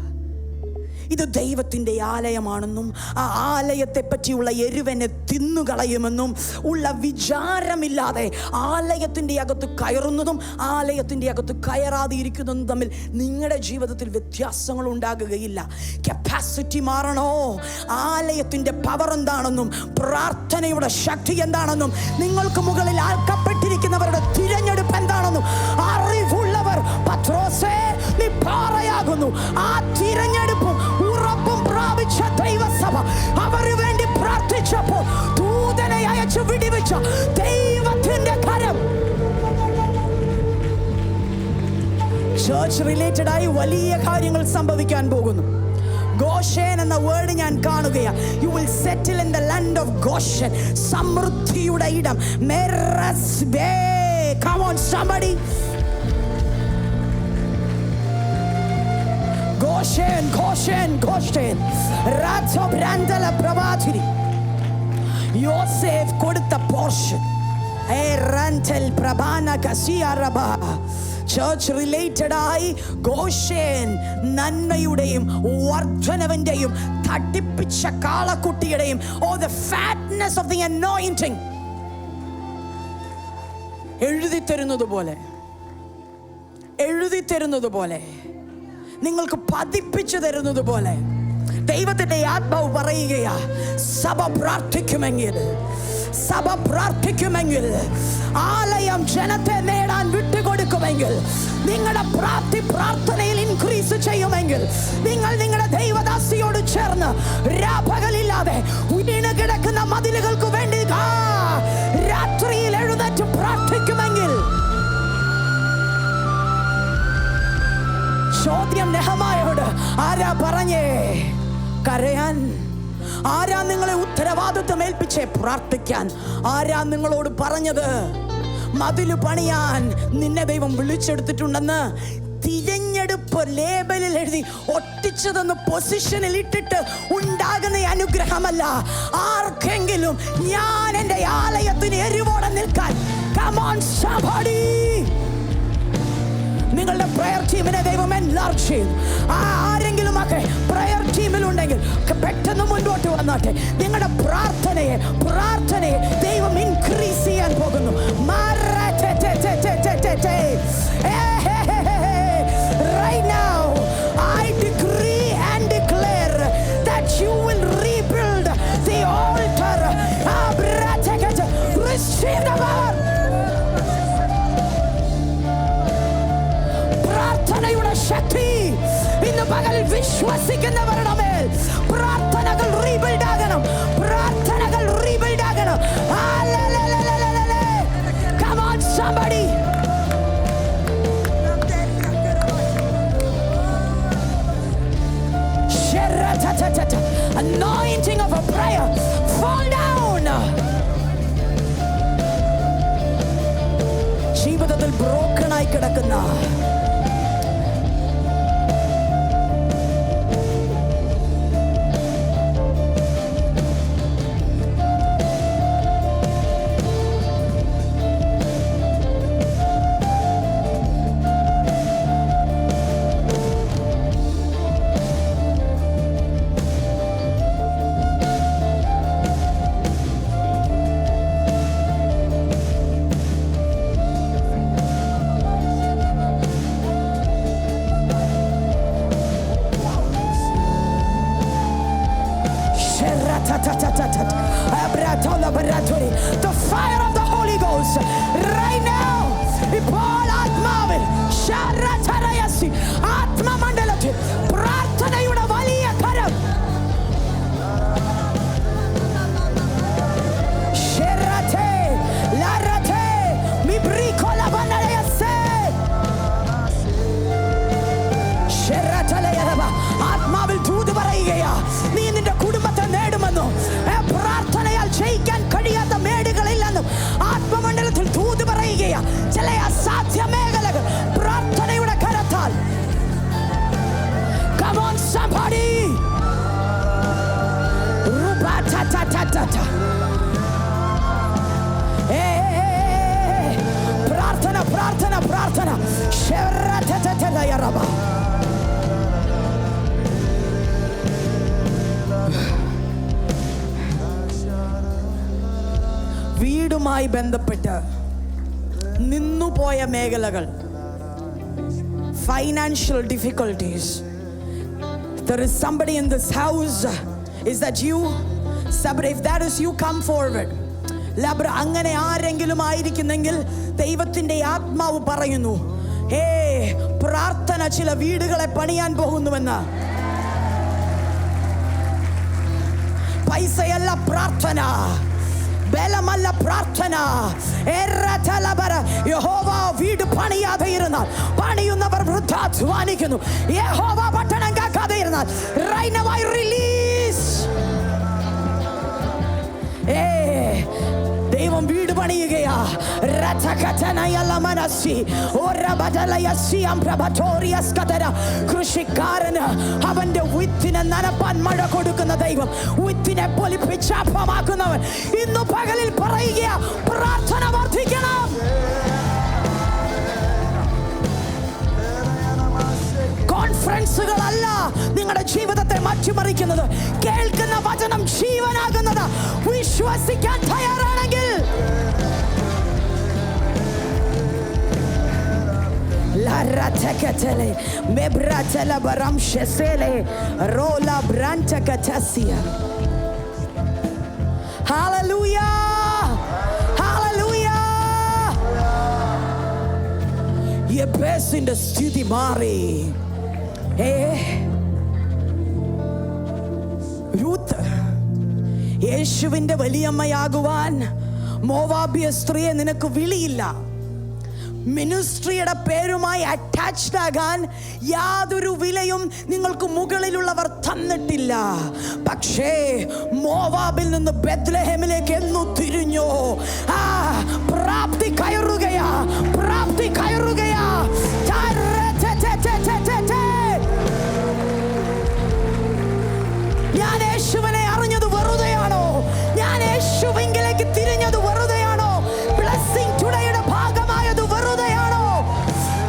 ഇത് ദൈവത്തിൻ്റെ ആലയമാണെന്നും ആ ആലയത്തെ പറ്റിയുള്ള എരിവനെ തിന്നുകളയുമെന്നും ഉള്ള വിചാരമില്ലാതെ ആലയത്തിൻ്റെ അകത്ത് കയറുന്നതും ആലയത്തിൻ്റെ അകത്ത് കയറാതെ ഇരിക്കുന്നതും തമ്മിൽ നിങ്ങളുടെ ജീവിതത്തിൽ വ്യത്യാസങ്ങൾ ഉണ്ടാകുകയില്ല. കപ്പാസിറ്റി മാറണോ? ആലയത്തിൻ്റെ പവർ എന്താണെന്നും പ്രാർത്ഥനയുടെ ശക്തി എന്താണെന്നും നിങ്ങൾക്ക് മുകളിൽ ആൽക്കപ്പെട്ടിരിക്കുന്നവരുടെ തിരഞ്ഞെടുപ്പ് എന്താണെന്നും അറിവുള്ളവർ, പത്രോസേ നീ പാറയാകുന്നു. ആ തിരഞ്ഞെടുപ്പും ഉറപ്പും പ്രാപിച്ച ദൈവസഭ അവര് വേണ്ടി പ്രാർത്ഥിച്ചപ്പോൾ ദൂതനെ അയച്ചു വിടിവിച്ച ദൈവത്തിന്റെ കരം. ചർച്ച് റിലേറ്റഡ് ആയി വലിയ കാര്യങ്ങൾ സംഭവിക്കാൻ പോകുന്നു. ഗോഷേൻ എന്ന വേർഡ് ഞാൻ കാണുകയാണ്. You will settle in the land of Gaussian. സമൃദ്ധിയുടെ ഇടം. Come on somebody. Goshen, Goshen, Goshen. Ratso Brandala Pravatiri. Yosef കൊടുത്ത portion. Rantel Prabana Kasia Rabba. Church related ആയി ഗോഷേൻ നന്മയുടെയും വർദ്ധനവിന്റെയും തട്ടിപ്പിച്ച കാളക്കുട്ടിയുടെയും the fatness of the anointing എഴുതി തരുന്നത് പോലെ നിങ്ങൾക്ക് പതിപ്പിച്ചു തരുന്നത് പോലെ ദൈവത്തിന്റെ ആത്മാവ് പറയുകയാ, സഭ പ്രാർത്ഥിക്കുമെങ്കിൽ ആലയം ജനത്തെ നേടാൻ വിട്ടുകൊടുക്കുമെങ്കിൽ, നിങ്ങളുടെ പ്രാർത്ഥനയിൽ ഇൻക്രീസ് ചെയ്യുമെങ്കിൽ, നിങ്ങൾ നിങ്ങളുടെ ദൈവദാസിയോട് ചേർന്ന് രാപകലില്ലാതെ വീണ് കിടക്കുന്ന മതിലുകൾക്ക് വേണ്ടി രാത്രിയിൽ എഴുന്നേറ്റ് പ്രാർത്ഥിക്കുമെങ്കിൽ, ചോദ്യം നെഹെമ്യായോട്, ആരാ പറഞ്ഞേ കരയാൻ? ആരാ നിങ്ങളെ ഉത്തരവാദിത്വം ഏൽപ്പിച്ചേ പ്രാർത്ഥിക്കാൻ? ആരാ നിങ്ങളോട് പറഞ്ഞത് മതില് പണിയാൻ നിന്നെ ദൈവം വിളിച്ചെടുത്തിട്ടുണ്ടെന്ന്? തിരഞ്ഞെടുപ്പ് ലേബലിൽ എഴുതി ഒട്ടിച്ചതെന്ന് പൊസിഷനിൽ ഇട്ടിട്ട് ഉണ്ടാകുന്ന അനുഗ്രഹമല്ല. ആർക്കെങ്കിലും ഞാൻ എൻ്റെ ആലയത്തിന് എരിവോടെ നിൽക്കാൻ, come on somebody. നിങ്ങളുടെ പ്രയർ ടീമിനെ ദൈവം എൻലാർജ് ചെയ്യും. ആരെങ്കിലും ഒക്കെ പ്രയർ ടീമിലുണ്ട് ഉണ്ടെങ്കിൽ പെട്ടെന്ന് മുൻപോട്ട് വന്നാട്ടെ. നിങ്ങളുടെ പ്രാർത്ഥനയെ ദൈവം ഇൻക്രീസ് ചെയ്യാൻ പോകുന്നു. Right now I decree and declare that you will rebuild the altar. Receive the power. പ്രാർത്ഥനയുടെ ശക്തി ഇന്ന് പകൽ വിശ്വസിക്കുന്നവരുടെ മേൽ പ്രാർത്ഥനകൾ റീബിൽഡ് ആകണം. പ്രാർത്ഥനകൾ റീബിൽഡ് ആകണം. Come on somebody. Anointing of a prayer fall down. ജീവിതത്തിൽ ബ്രോക്കൺ ആയി കിടക്കുന്ന the fire of the Holy Ghost right now. ഇപ്പോൾ ആത്മാവിൽ ആത്മമണ്ഡലത്തിൽ പ്രാർത്ഥനയുടെ വലിയ കരം ആത്മാവിൽ ദൂത് പറയുകയാ. നീ നിന്റെ കുടുംബത്തെ നേടുമെന്നോ, പ്രാർത്ഥനയാൽ ജയിക്കാൻ കഴിയാത്ത മേടുകളില്ലെന്നും ആത്മമണ്ഡലത്തിൽ ദൂത് പറയുകയാ. ചില അസാധ്യ മേഖലകൾ പ്രാർത്ഥനയുടെ കരത്താൽ. Come on somebody. പ്രാർത്ഥന പ്രാർത്ഥന പ്രാർത്ഥന. വീടുമായി ബന്ധപ്പെട്ട് നിന്നുപോയ മേഖലകൾ, financial difficulties. There is somebody in this house. Is that you? Sabra, if that is you, come forward. Labra, അങ്ങനെ ആരെങ്കിലും ആയിരിക്കുന്നെങ്കിൽ ദൈവത്തിന്റെ ആത്മാവ് പറയുന്നു, പ്രാർത്ഥന ചില വീടുകളെ പണിയാൻ പോകുന്നുവെന്ന്. പൈസയല്ല പ്രാർത്ഥന, ബലമല്ല പ്രാർത്ഥന. യഹോവ വീട് പണിയാതെ ഇരുന്നാൽ പണിയുന്നവർ വൃദ്ധാധ്വാനിക്കുന്നു. യഹോവ പട്ടണം കാക്കാതെ ഇരുന്നാൽ right now I release. ദൈവം വീട് പണിയുകയാ. കൃഷിക്കാരന് അവന്റെ വിത്തിനെ നനപ്പാൻ മഴ കൊടുക്കുന്ന ദൈവം, വിത്തിനെ പൊലിപ്പിച്ചപ്പമാക്കുന്നവൻ ഇന്നു പകലിൽ പറയുക, പ്രാർത്ഥന വർദ്ധിക്കണം. കോൺഫറൻസുകളല്ല നിങ്ങളുടെ ജീവിതത്തെ മാറ്റിമറിക്കുന്നത്. കേൾക്കുന്ന വചനം ജീവനാകുന്നത്. വിശ്വസിക്കാൻ തയ്യാറാണെങ്കിൽ യെബേസിന്റെ സ്ഥിതി മാറി. രൂത്ത് യേശുവിന്റെ വലിയമ്മയാകുവാൻ മോവാബിയ സ്ത്രീയെ നിനക്ക് വിളിയില്ല. മിനിസ്ട്രിയുടെ പേരുമായി അറ്റാച്ച്ഡ് ആകാൻ യാതൊരു വിലയും നിങ്ങൾക്ക് മുകളിലുള്ളവർ തന്നിട്ടില്ല. പക്ഷേ മോവാബിൽ നിന്ന് ബെത്ലഹേമിലേക്ക് എന്നു തിരിഞ്ഞോ, പ്രാപ്തി കയറുകയാ, പ്രാപ്തി കയറുകയാ. ഞാൻ യേശുവിനെ അറിഞ്ഞത് വെറുതെയാണോ? ഞാൻ യേശുവിലേക്ക് തിരിഞ്ഞത് വെറുതെയാണോ? ബ്ലെസ്സിംഗ് ടുഡേയുടെ ഭാഗമായത് വെറുതെയാണോ?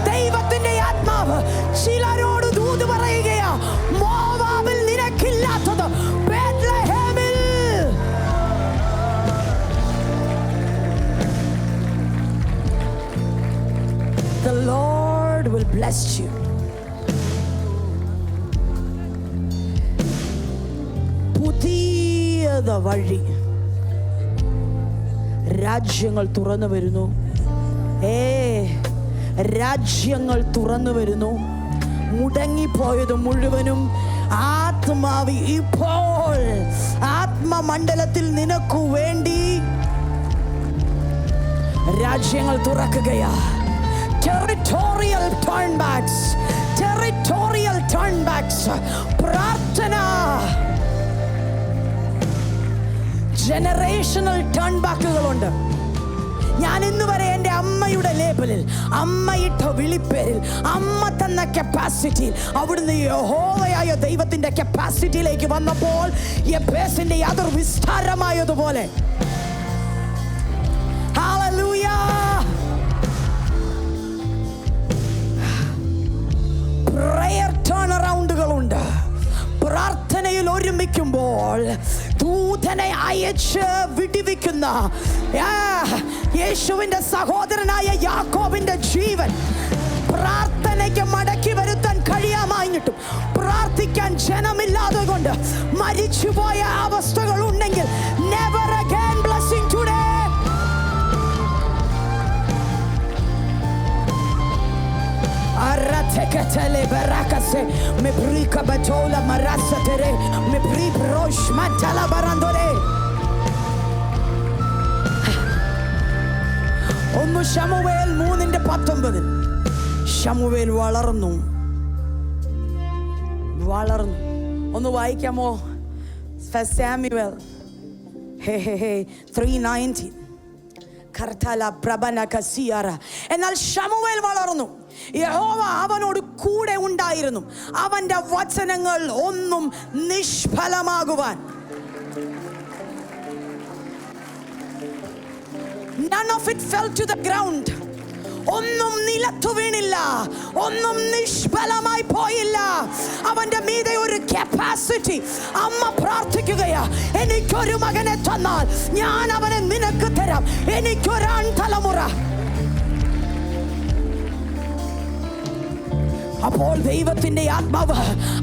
ദൈവത്തിന്റെ ആത്മാവ് ചിലരോട് ദൂത് പറയുകയാ, മോവാബിൽ നിനക്കില്ലാത്ത The Lord will bless you. പുതിയ വഴി രാജ്യങ്ങൾ തുറന്നു വരുന്നു. രാജ്യങ്ങൾ തുറന്നു വരുന്നു. മുടങ്ങിപ്പോയത് മുഴുവനും ആത്മാവ് ഇപ്പോൾ ആത്മമണ്ഡലത്തിൽ നിനക്കു വേണ്ടി രാജ്യങ്ങൾ തുറക്കുകയാ. Territorial ടേൺബാക്സ്, territorial ടേൺബാക്സ്. പ്രാർത്ഥന ജനറേഷണൽ ടേൺബാക്കുകളുണ്ട്. ഞാൻ ഇന്ന് വരെ എൻ്റെ അമ്മയുടെ ലേബലിൽ, അമ്മയിട്ട വിളിപ്പേരിൽ, അമ്മ തന്ന കപ്പാസിറ്റിയിൽ, അവിടുന്ന് യഹോവയായ ദൈവത്തിന്റെ കപ്പാസിറ്റിയിലേക്ക് വന്നപ്പോൾ യെബേസിന്റെ യാതൊരു വിസ്താരമായതുപോലെ ഹല്ലേലൂയ. പ്രയർ ടേൺ അറൗണ്ടുകളുണ്ട്. പ്രാർത്ഥനയിൽ ഒരുമിക്കുമ്പോൾ ദൂതനെ അയച്ച് വിടിവിക്കുന്ന യേശുവിന്റെ സഹോദരനായ യാക്കോബിന്റെ ജീവൻ പ്രാർത്ഥനയ്ക്ക് മടക്കി വരുത്താൻ കഴിയാമാഞ്ഞിട്ടും പ്രാർത്ഥിക്കാൻ ജനമില്ലാതെ കൊണ്ട് മരിച്ചുപോയ അവസ്ഥകൾ ഉണ്ടെങ്കിൽ never again blessing today. Aratekatele barakase me brika batola marasa tere me bri brosh matala barandore. ഒന്ന് ശമൂവേൽ 3:19. ശമൂവേൽ വളർന്നു. ഒന്ന് വായിക്കാമോ? First Samuel 3:19. കർത്താല പ്രബന കസിയാറ. എന്നാൽ ശമൂവേൽ വളർന്നു, യഹോവ അവനോട് കൂടെ ഉണ്ടായിരുന്നു, അവന്റെ വചനങ്ങൾ ഒന്നും നിഷ്ഫലമാകുവാൻ. None of it fell to the ground. ഒന്നും നിലത്തു വീണില്ല, ഒന്നും നിഷ്ഫലമായി പോയില്ല. അവന്റെ മീതെ ഒരു കപ്പാസിറ്റി. അമ്മ പ്രാർത്ഥിക്കുകയാ, എനിക്കൊരു മകനെ തന്നാൽ ഞാൻ അവനെ നിനക്ക് തരാം, എനിക്കൊരാൺ തലമുറ. അപ്പോൾ ദൈവത്തിന്റെ ആത്മാവ്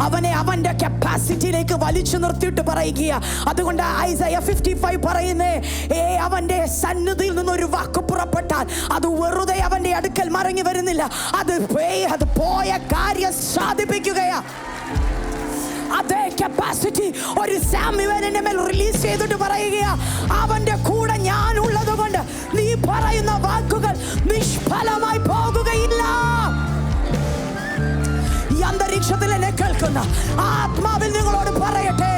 അവനെ അവന്റെ കപ്പാസിറ്റിയിലേക്ക് വലിച്ചു നിർത്തിയിട്ട് പറയുക. അതുകൊണ്ട് ഐസയ 55 പറയുന്നേ, അവന്റെ സന്നിധിയിൽ നിന്നൊരു വാക്ക് പുറപ്പെട്ടാൽ അത് വെറുതെ അവന്റെ അടുക്കൽ മടങ്ങി വരുന്നില്ല, അത് പോയ കാര്യം സാധിപ്പിക്കുകയാ. അതേ കപ്പാസിറ്റി ഒരു സാമുവേലിന്റെ മേൽ റിലീസ് ചെയ്തിട്ട് പറയുക, അവന്റെ കൂടെ ഞാൻ ഉള്ളത് കൊണ്ട് നീ പറയുന്ന വാക്കുകൾ നിഷ്ഫലമായി പോകുകയില്ല. അന്തരീക്ഷത്തിൽ എന്നെ കേൾക്കുന്ന ആത്മാവിൽ നിങ്ങളോട് പറയട്ടെ,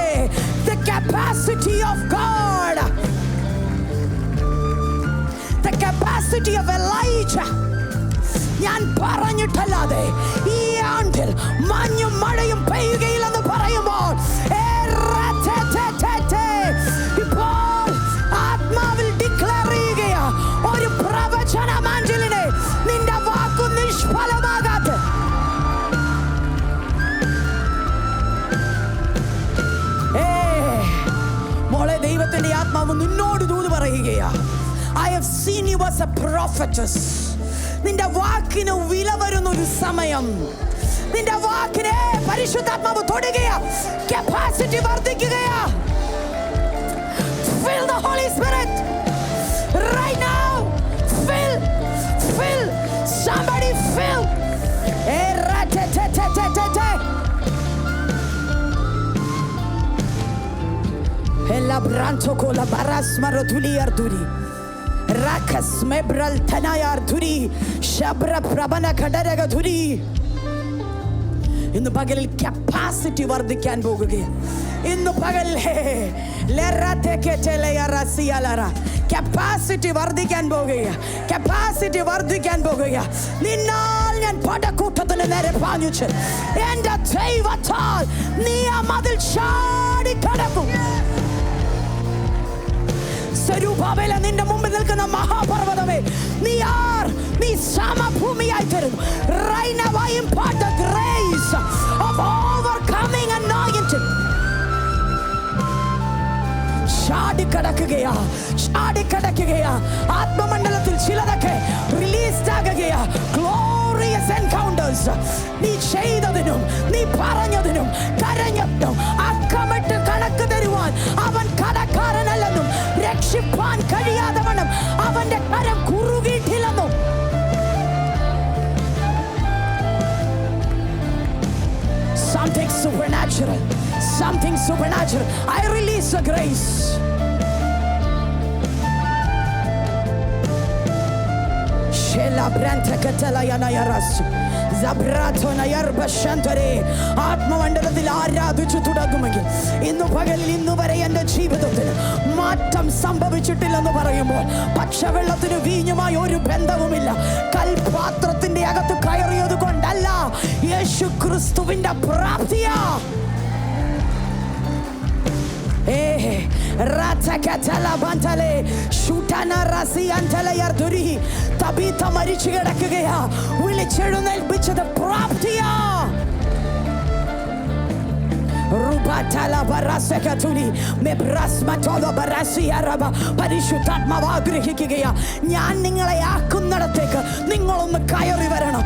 the capacity of God, the capacity of Elijah. ഞാൻ പറഞ്ഞിട്ടല്ലാതെ ഈ ആണ്ടിൽ മഞ്ഞും മഴയും പെയ്യുകയില്ലെന്ന് പറയുമ്പോൾ ഇപ്പോൾ ആത്മാവിൽ ഡിക്ലെയർ ചെയ്യുകയാ, ഒരു പ്രവചന മാഞ്ചലിനെ നിന്റെ വാക്കു നിഷ്ഫലമാകാതെ. മോളെ, ദൈവത്തിന്റെ ആത്മാവ് നിന്നോട് ദൂത് പറയുകയാ, I have seen you as a prophetess. നിന്റെ വാക്കിന് വില വരുന്ന ഒരു സമയം, നിന്റെ വാക്കിനെ പരിശുദ്ധാത്മാവ് തൊടുകയാ, capacity വർദ്ധിക്കുകയാ. Feel the Holy Spirit right now. Fill somebody fill. Ella branto con la baras marotuli arduri rakas mebral tanaya arduri shabra prabana kadaraga dhuri. ഇന്ന് പകലിൽ കപ്പാസിറ്റി വർദ്ധിക്കാൻ പോകുകയാണ്. ഇന്ന് പകൽ കപ്പാസിറ്റി വർദ്ധിക്കാൻ പോകുകയാണ്. കപ്പാസിറ്റി വർദ്ധിക്കാൻ പോകുകയാണ്. നിന്നാൽ ഞാൻ പടക്കൂട്ടത്തിന് നേരെ പാഞ്ഞുച്ച് എന്റെ ദൈവത്താൽ നീ ആ മതിൽ ചാടിക്കടക്കും. സ്വരൂപാവേല നിന്റെ മുമ്പിൽ നിൽക്കുന്ന മഹാപർവ്വതമേ, നീ സമഭൂമിയായി തരുന്നു. Right now I impart the grace of overcoming anointing. ചാടിക്കടക്കുകയാ. ആത്മമണ്ഡലത്തിൽ ചിലതൊക്കെ റിലീസ് ആകുകയാ. നീ ചെയ്തതിനും നീ പറഞ്ഞതിനും കരഞ്ഞതിനും അക്കമിട്ട് കണക്ക് തരുവാൻ അവൻ കടക്കാരനല്ലെന്നും രക്ഷിപ്പാൻ കഴിയാതെ വണ്ണം അവന്റെ കരം കുറുകിയിട്ടില്ലെന്നും. Something supernatural, something supernatural. I release the grace. Shela branta katala yana yarasu. ആത്മമണ്ഡലത്തിൽ ആരാധിച്ചു തുടങ്ങുമെങ്കിൽ ഇന്നു പകലിൽ ഇന്നു വരെ എൻ്റെ ജീവിതത്തിൽ മാറ്റം സംഭവിച്ചിട്ടില്ലെന്ന് പറയുമ്പോൾ പക്ഷവെള്ളത്തിന് വീഞ്ഞുമായി ഒരു ബന്ധവുമില്ല. കൽപാത്രത്തിന്റെ അകത്ത് കയറിയത് കൊണ്ടല്ല, യേശു ക്രിസ്തുവിന്റെ പ്രാപ്തിയാ. മരിച്ചു കിടക്കുകയാ, വിളിച്ചെഴുന്നേൽപ്പിച്ചത് പ്രാപ്തിയാ. പരിശുദ്ധാത്മാവ് ആഗ്രഹിക്കുകയാ, ഞാൻ നിങ്ങളെ ആക്കുന്നിടത്തേക്ക് നിങ്ങളൊന്ന് കയറി വരണം.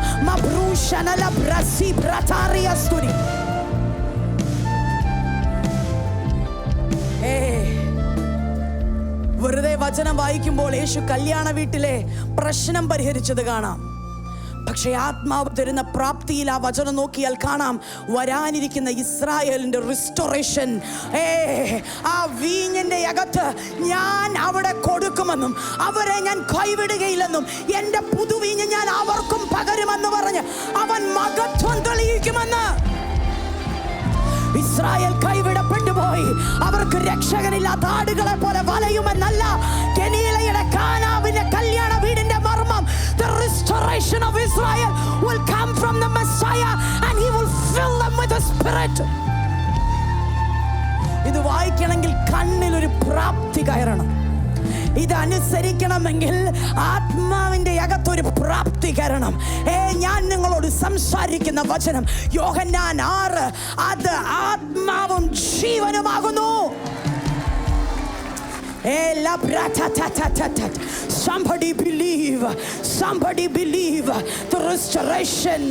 വെറുതെ വചനം വായിക്കുമ്പോൾ യേശു കല്യാണ വീട്ടിലെ പ്രശ്നം പരിഹരിച്ചത് കാണാം. പക്ഷെ ആത്മാവ് തരുന്ന പ്രാപ്തിയിൽ ആ വചനം നോക്കിയാൽ കാണാം വരാനിരിക്കുന്ന ഇസ്രായേലിന്റെ റിസ്റ്റോറേഷൻ. ആ വീഞ്ഞിന്റെ അകത്ത് ഞാൻ അവിടെ കൊടുക്കുമെന്നും അവരെ ഞാൻ കൈവിടുകയില്ലെന്നും എൻ്റെ പുതുവീഞ്ഞ് ഞാൻ അവർക്കും പകരുമെന്ന് പറഞ്ഞ് അവൻ മഹത്വം തെളിയിക്കുമെന്ന്. ഇസ്രായേൽ കൈവിടപ്പെട്ടു പോയി, അവർക്ക് രക്ഷകനില്ലാത്ത ആടുകളെ പോലെ വലയുമെന്നല്ല. കെനീലയുടെ കാനാവിന്റെ കല്യാണ വീടിന്റെ മർമ്മം, the restoration of Israel will come from the Messiah and he will fill them with the Spirit. ഇത് വായിക്കണമെങ്കിൽ കണ്ണിൽ ഒരു പ്രാപ്തി കയറണം. ഇതനുസരിക്കണമെങ്കിൽ ആത്മാവിന്റെ അകത്തൊരു പ്രാപ്തി കയറണം. ഞാൻ നിങ്ങളോട് സംസാരിക്കുന്ന വചനം യോഹന്നാൻ 6, അത് ആത്മാവും ജീവനുമാകുന്നു. Somebody believe the restoration.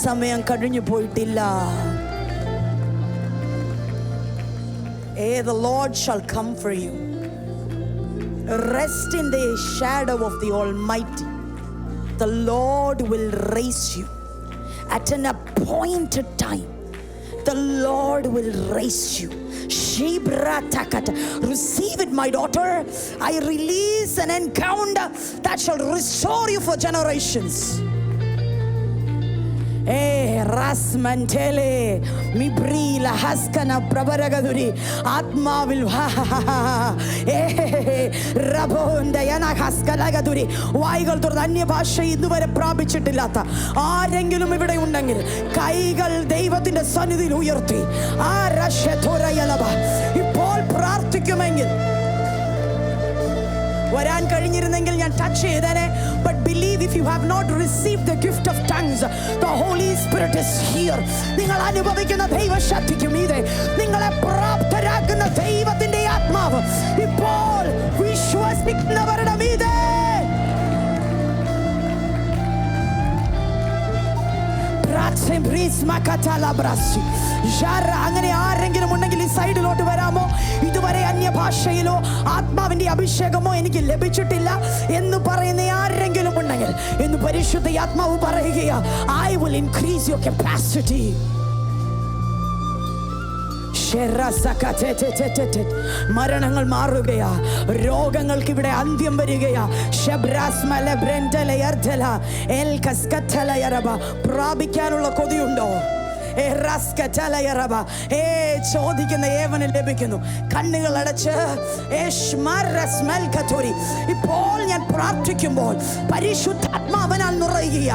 സമയം കഴിഞ്ഞു പോയിട്ടില്ല. The Lord shall come for you. Rest in the shadow of the Almighty. The Lord will raise you at an appointed time. The Lord will raise you. Receive it, my daughter. I release an encounter that shall restore you for generations. Rasmantele mibrila haskana prabaragaduri ആത്മാവിൽ rabondayana haskalagaduri വായികൾ തുറന്ന് അന്യഭാഷ ഇതുവരെ പ്രാപിച്ചിട്ടില്ലാത്ത ആരെങ്കിലും ഇവിടെ ഉണ്ടെങ്കിൽ കൈകൾ ദൈവത്തിന്റെ സന്നിധിയിൽ ഉയർത്തി ഇപ്പോൾ പ്രാർത്ഥിക്കുമെങ്കിൽ വരാൻ കഴിഞ്ഞിരുന്നെങ്കിൽ ഞാൻ touch ചെയ്തേനെ. But believe, if you have not received the gift of tongues, the Holy Spirit is here. നിങ്ങൾ അനുഭവിക്കുന്ന ദൈവശക്തിക്ക് മീതെ നിങ്ങളെ പ്രാപ്തരാക്കുന്ന ദൈവത്തിന്റെ ആത്മാവ് ഇപ്പോൾ വിശ്വസിക്കുന്നവരുടെ മീതെ. അങ്ങനെ ആരെങ്കിലും ഉണ്ടെങ്കിൽ ഈ സൈഡിലോട്ട് വരാമോ? ഇതുവരെ അന്യഭാഷയിലോ ആത്മാവിന്റെ അഭിഷേകമോ എനിക്ക് ലഭിച്ചിട്ടില്ല എന്ന് പറയുന്ന ആരെങ്കിലും ഉണ്ടെങ്കിൽ എന്ന് പരിശുദ്ധ ആത്മാവ് പറയുകയാ, I will increase your capacity. മരണങ്ങൾ മാറുകയാ, രോഗങ്ങൾക്ക് ഇവിടെ അന്ത്യം വരികയാ. പ്രാപിക്കാനുള്ള കൊതിയുണ്ടോ? ചോദിക്കുന്ന ഏവന് ലഭിക്കുന്നു. കണ്ണുകൾ അടച്ച് ഇപ്പോൾ ഞാൻ പ്രാർത്ഥിക്കുമ്പോൾ പരിശുദ്ധാത്മാവനാൽ നിറയുക.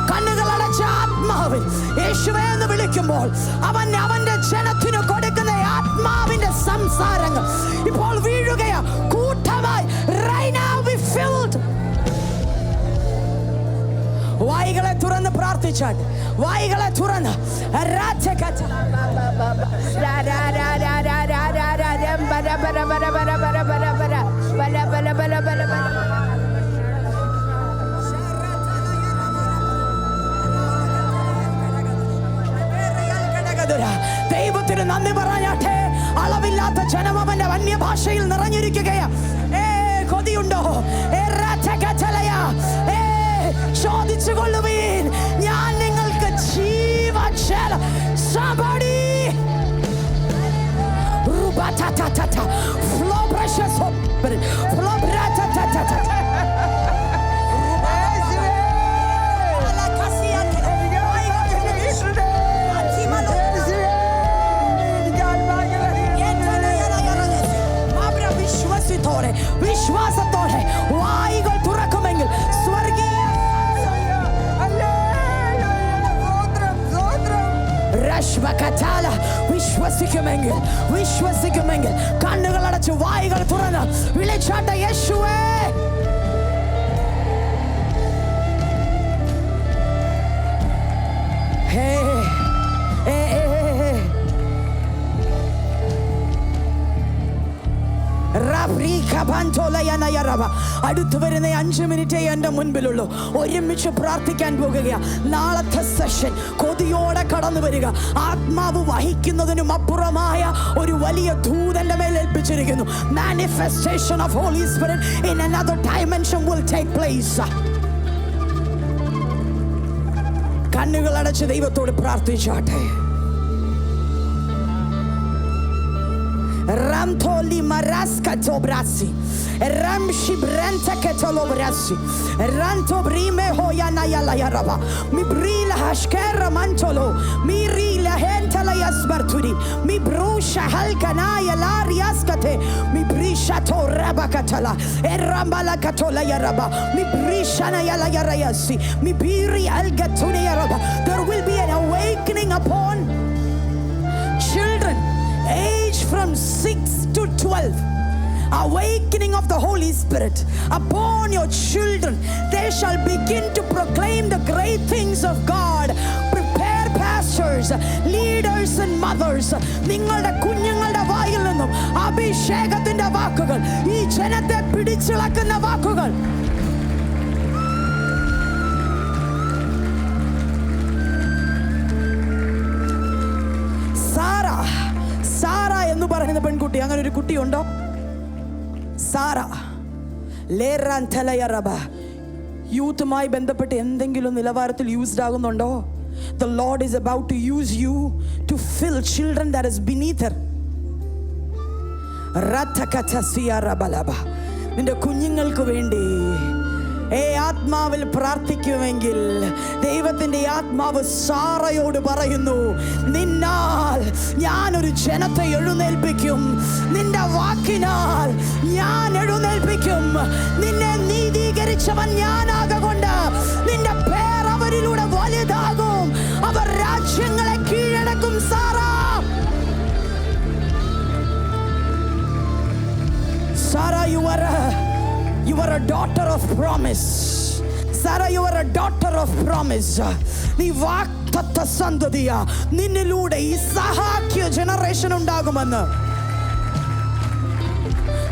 കണ്ണുകളടച്ച ആത്മാവിൽ യേശുവേ എന്ന് വിളിക്കുമ്പോൾ അവന്റെ ജനത്തിനു കൊടുക്കുന്ന ആത്മാവിന്റെ സംസാരങ്ങൾ ഇപ്പോൾ വീഴുകയാ കൂട്ടമായി. Right now we filled. വായികളെ തുറന്ന് പ്രാർത്ഥിച്ചാൽ, വായികളെ തുറന്ന് ദൈവത്തിന് നന്ദി പറഞ്ഞാട്ടെ. അളവില്ലാത്ത ജനം അവന്റെ അന്യഭാഷയിൽ നിറഞ്ഞിരിക്കുകയാ. കൊതിയുണ്ടോ? ചോദിച്ചു കൊള്ളുവീൻ, ഞാൻ നിങ്ങൾക്ക് ജീവജലം. Somebody flow precious spirit, flow വിശ്വാസത്തോടെ വായികൾ തുറക്കുമെങ്കിൽ സ്വർഗീയ വിശ്വസിക്കുമെങ്കിൽ കണ്ണുകൾ അടച്ച് വായികൾ തുറന്ന് വിളിച്ചാട്ട യേശുവേ. അടുത്തു വരുന്ന 5 മിനിറ്റേ എന്റെ മുൻപിലുള്ളൂ. ഒരുമിച്ച് പ്രാർത്ഥിക്കാൻ പോകുകയാ. നാളത്തെ സെഷൻ കൊതിയോടെ കടന്നു വരിക. ആത്മാവ് വഹിക്കുന്നതിനും അപ്പുറമായ ഒരു വലിയ ദൂതന്റെ മേൽ ഏൽപ്പിച്ചിരിക്കുന്നു. Manifestation of Holy Spirit in another dimension will take place. കണ്ണുകൾ അടച്ച് ദൈവത്തോട് പ്രാർത്ഥിച്ചാട്ടെ. Ramtoli maraska tobrasi, ramshi brenta ketolobrasi, ranto brime hoyana yala yaraba, mi brila hashkera mantolo, mi rila hentala yasbarturi, mi brusha halkana yalariaskate, mi brisha to rabakatala, erambala katola yaraba, mi brishana yala yarayasi, mi biri algatuni yaraba. There will be an awakening upon children age from 6 to 12. Awakening of the Holy Spirit upon your children. They shall begin to proclaim the great things of God. Prepare pastors, leaders and mothers. നിങ്ങളുടെ കുഞ്ഞുങ്ങളുടെ വായിൽ നിന്നും അഭിഷേകത്തിന്റെ വാക്കുകൾ, ഈ ജനത്തെ പിടിച്ചിളക്കുന്ന വാക്കുകൾ. Sara എന്ന് പറയുന്ന പെൺകുട്ടി, അങ്ങനെ ഒരു കുട്ടിയുണ്ടോ? സാറ യൂത്തുമായി ബന്ധപ്പെട്ട് എന്തെങ്കിലും നിലവാരത്തിൽ used ആകുന്നുണ്ടോ? The Lord is about to use you to fill children that is beneath her. നിന്റെ കുഞ്ഞുങ്ങൾക്ക് വേണ്ടി ആത്മാവിൽ പ്രാർത്ഥിക്കുമെങ്കിൽ ദൈവത്തിന്റെ ആത്മാവ് സാറയോട് പറയുന്നു, നിന്നാൽ ഞാനൊരു ജനത്തെ എഴുന്നേൽപ്പിക്കും, നിന്റെ വാക്കിനാൽ ഞാൻ എഴുന്നേൽപ്പിക്കും. നിന്നെ നീതീകരിച്ചവൻ ഞാനാകൊണ്ട് നിന്റെ പേർ അവരിലൂടെ വലുതാകും, അവർ രാജ്യങ്ങളെ കീഴടക്കും. Sarah, you are a daughter of promise. Sarah, you are a daughter of promise. നീ വാഗ്ദത്ത സന്തതിയാ. നിന്നിലൂടെ ഇസ്ഹാക്കിയ ജനറേഷൻ ഉണ്ടാകുമെന്ന്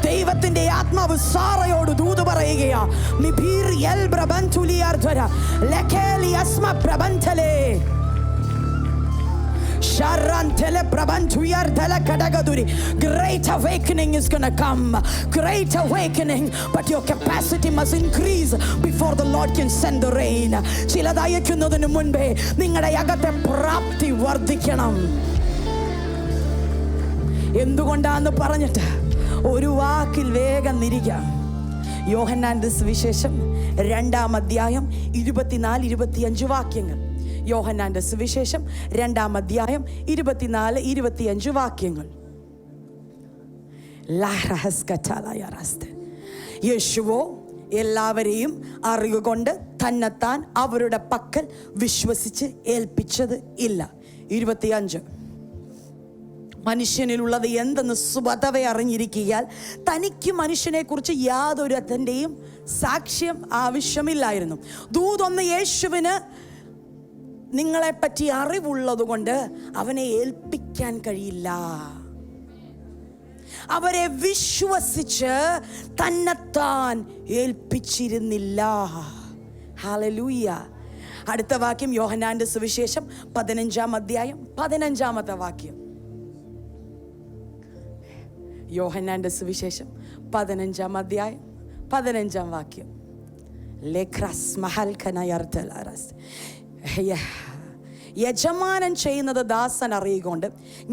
ദൈവത്തിന്റെ ആത്മാവ് സാറയോട് ദൂത് പറയുകയാ. മിബീർ യൽ ബ്രബൻതുലിയാർധര ലഖേലി Asma പ്രബന്ധലേ Great awakening is going to come. Great awakening. But your capacity must increase before the Lord can send the rain. ചിലതയക്കുന്നതിന് മുൻപേ നിങ്ങളുടെ അകത്തെ പ്രാപ്തി വർദ്ധിക്കണം. എന്തുകൊണ്ടാന്ന് പറഞ്ഞിട്ട് ഒരു വാക്കിൽ വേഗം നിരിക്കാം. യോഹന്നാന്റെ സുവിശേഷം 2-ാം അധ്യായം 24-25 വാക്യങ്ങൾ. യോഹന്നാന്റെ സുവിശേഷം 2-ാം അധ്യായം 24-25 വാക്യങ്ങൾ. യേശുവോ എല്ലാവരെയും അറിവുകൊണ്ട് തന്നെത്താൻ അവരുടെ പക്കൽ വിശ്വസിച്ച് ഏൽപ്പിച്ചത് ഇല്ല. 25 മനുഷ്യനിലുള്ളത് എന്തെന്ന് സ്വതവേ അറിഞ്ഞിരിക്കുകയാൽ തനിക്ക് മനുഷ്യനെ കുറിച്ച് യാതൊരു അത്തൻ്റെയും സാക്ഷ്യം ആവശ്യമില്ലായിരുന്നു. ദൂതൊന്ന് യേശുവിന് നിങ്ങളെപ്പറ്റി അറിവുള്ളത് കൊണ്ട് അവനെ ഏൽപ്പിക്കാൻ കഴിയില്ല. അവരെ വിശ്വസിച്ച് തന്നെത്താൻ ഏൽപ്പിച്ചിരുന്നില്ല. ഹല്ലേലൂയ. അടുത്ത വാക്യം യോഹന്നാന്റെ സുവിശേഷം 15-ാം അധ്യായം 15-ാമത്തെ വാക്യം. യോഹന്നാന്റെ സുവിശേഷം 15-ാം അധ്യായം 15-ാം വാക്യം. യജമാനൻ ചെയ്യുന്നത് ദാസൻ അറിയുകൊണ്ട്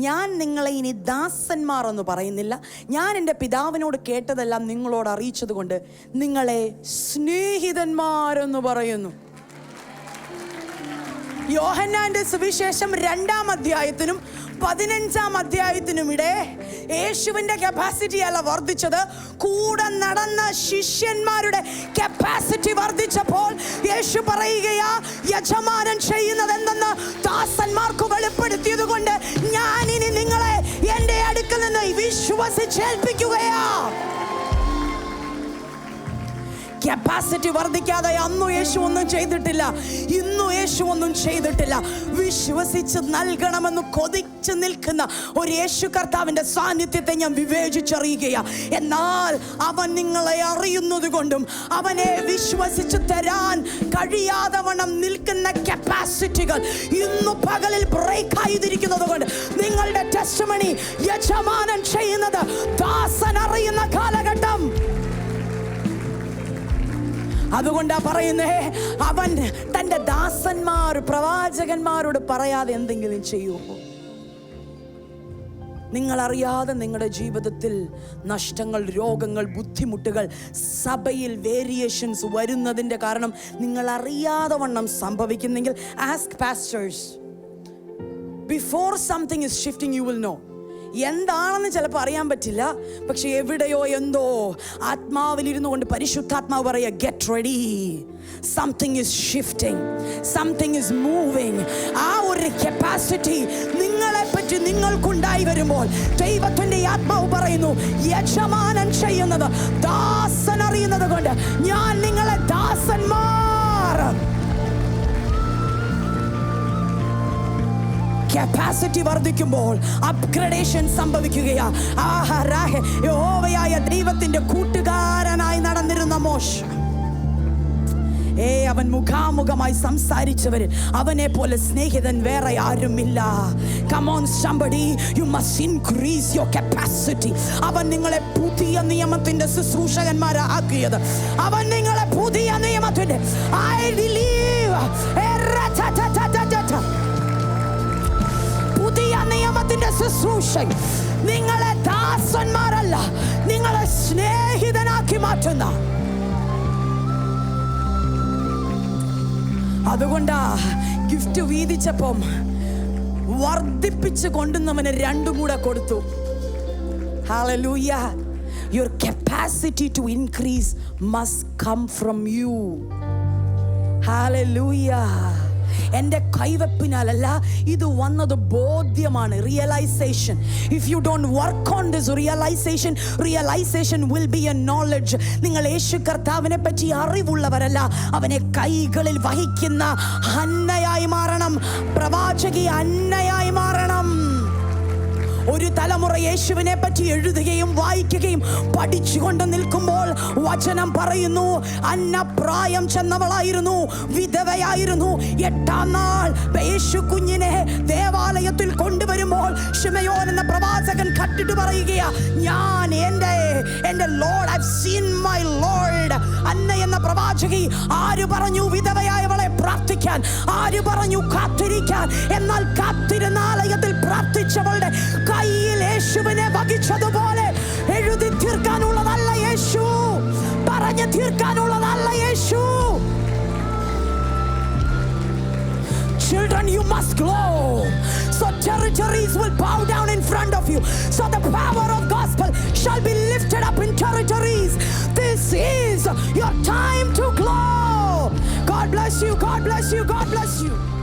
ഞാൻ നിങ്ങളെ ഇനി ദാസന്മാർ എന്ന് പറയുന്നില്ല, ഞാൻ എൻ്റെ പിതാവിനോട് കേട്ടതെല്ലാം നിങ്ങളോട് അറിയിച്ചത് കൊണ്ട് നിങ്ങളെ സ്നേഹിതന്മാരെന്ന് പറയുന്നു. യോഹന്നാന്റെ സുവിശേഷം 2-ാം അധ്യായത്തിനും 15-ാം അധ്യായത്തിനുമിടെ യേശുവിൻ്റെ കപ്പാസിറ്റി അല്ല വർദ്ധിച്ചത്, കൂടെ നടന്ന ശിഷ്യന്മാരുടെ കപ്പാസിറ്റി വർദ്ധിച്ചപ്പോൾ യേശു പറയുകയാ, യജമാനൻ ചെയ്യുന്നത് എന്തെന്ന് ദാസന്മാർക്ക് വെളിപ്പെടുത്തിയത് കൊണ്ട് ഞാൻ ഇനി നിങ്ങളെ എൻ്റെ അടുക്കൽ നിന്ന് വിശ്വസിച്ചേൽപ്പിക്കുകയാ. കപ്പാസിറ്റി വർദ്ധിക്കാതെ അന്നു യേശു ഒന്നും ചെയ്തിട്ടില്ല, ഇന്നു യേശു ഒന്നും ചെയ്തിട്ടില്ല. വിശ്വസിച്ച് നൽകണമെന്ന് കൊതിച്ച് നിൽക്കുന്ന ഒരു യേശു കർത്താവിൻ്റെ സാന്നിധ്യത്തെ ഞാൻ വിവേചിച്ചറിയുകയാണ്. എന്നാൽ അവൻ നിങ്ങളെ അറിയുന്നത് കൊണ്ടും അവനെ വിശ്വസിച്ച് തരാൻ കഴിയാതെ വണ്ണം നിൽക്കുന്ന കപ്പാസിറ്റികൾ ഇന്നു പകലിൽ ബ്രേക്ക് ആയിരിക്കുന്നത് കൊണ്ട് നിങ്ങളുടെ ടെസ്റ്റിമണി യജമാനൻ ചെയ്യുന്നത് ദാസൻ അറിയുന്ന കാലഘട്ടം. അതുകൊണ്ടാ പറയുന്നേ, അവൻ തൻ്റെ ദാസന്മാർ പ്രവാചകന്മാരോട് പറയാതെ എന്തെങ്കിലും ചെയ്യുമോ? നിങ്ങളറിയാതെ നിങ്ങളുടെ ജീവിതത്തിൽ നഷ്ടങ്ങൾ, രോഗങ്ങൾ, ബുദ്ധിമുട്ടുകൾ, സഭയിൽ വേരിയേഷൻസ് വരുന്നതിൻ്റെ കാരണം നിങ്ങളറിയാതെ വണ്ണം സംഭവിക്കുന്നെങ്കിൽ ask pastors. Before something is shifting you will know. എന്താണെന്ന് ചിലപ്പോൾ അറിയാൻ പറ്റില്ല, പക്ഷെ എവിടെയോ എന്തോ ആത്മാവിലിരുന്നു കൊണ്ട് പരിശുദ്ധാത്മാവ് പറയുക, get ready, something is shifting, something is moving. ആ ഒരു കപ്പാസിറ്റി നിങ്ങളെപ്പറ്റി നിങ്ങൾക്കുണ്ടായി വരുമ്പോൾ ദൈവത്തിൻ്റെ ആത്മാവ് പറയുന്നു, യജമാനൻ ചെയ്യുന്നത് ദാസൻ അറിയുന്നത് കൊണ്ട് ഞാൻ നിങ്ങളെ ദാസന്മാർ. കപ്പാസിറ്റി വർദ്ധിക്കുമ്പോൾ അപ്ഗ്രഡേഷൻ സംഭവിക്കുകയാ. യഹോവയായ ദൈവത്തിന്റെ കൂട്ടുകാരനായി നടന്നിരുന്ന മോശ, അവൻ മുഖാമുഖമായി സംസാരിച്ചവരിൽ അവനെ പോലെ സ്നേഹിതൻ വേറെ ആരുമില്ല. Come on somebody, you must increase your capacity. അവൻ നിങ്ങളെ പുതിയ നിയമത്തിന്റെ ശുശ്രൂഷകന്മാരാക്കിയത്, അവൻ നിങ്ങളെ പുതിയ നിയമത്തിന്റെ I believe പുതിയ നിയമത്തിന്റെ ശുശ്രൂഷ നിങ്ങളെ ദാസന്മാരല്ല, നിങ്ങളെ സ്നേഹിതനാക്കി മാറ്റുന്ന. അതുകൊണ്ടാ ഗിഫ്റ്റ് വീതിച്ചപ്പം വർദ്ധിപ്പിച്ച് കൊണ്ടുവന്നവന് 2 കൂടെ കൊടുത്തു. Hallelujah. Your capacity to increase must come from you. Hallelujah. എൻ്റെ കൈവപ്പിനാലല്ല, ഇത് വന്നത് ബോധ്യമാണ്, realisation. If you don't work on this realisation will be a knowledge. നിങ്ങൾ യേശു കർത്താവിനെ പറ്റി അറിവുള്ളവരല്ല, അവനെ കൈകളിൽ വഹിക്കുന്ന അന്നയായി മാറണം, പ്രവാചകി അന്നയായി മാറണം. ഒരു തലമുറ യേശുവിനെ പറ്റി എഴുതുകയും വായിക്കുകയും പഠിച്ചുകൊണ്ട് നിൽക്കുമ്പോൾ വചനം പറയുന്നു, അന്ന പ്രായം ചെന്നവളായിരുന്നു, വിധവയായിരുന്നു. 8-ാം നാൾ യേശു കുഞ്ഞിനെ ദേവാലയത്തിൽ കൊണ്ടുവരുമ്പോൾ ശിമയോൻ എന്ന പ്രവാചകൻ കട്ടിട്ട് പറയുകയാ, ഞാൻ എൻ്റെ lord, I have seen my lord. Anna എന്ന പ്രവാചകി ആര് പറഞ്ഞു വിധവയായവളെ പ്രാർത്ഥിക്കാൻ? ആര് പറഞ്ഞു കാത്തിരിക്കാൻ? എന്നാൽ കാത്തിരുന്ന ആലയത്തിൽ പ്രാർത്ഥിച്ചവളുടെ കയ്യിൽ യേശുവിനെ വഹിച്ചതുപോലെ എഴുതി തീർക്കാനുള്ളതല്ല യേശു, പറഞ്ഞു തീർക്കാനുള്ളതല്ല യേശു. Children, you must glow, so territories will bow down in front of you, so the power of gospel shall be lifted up in territories. This is your you. God bless you. God bless you.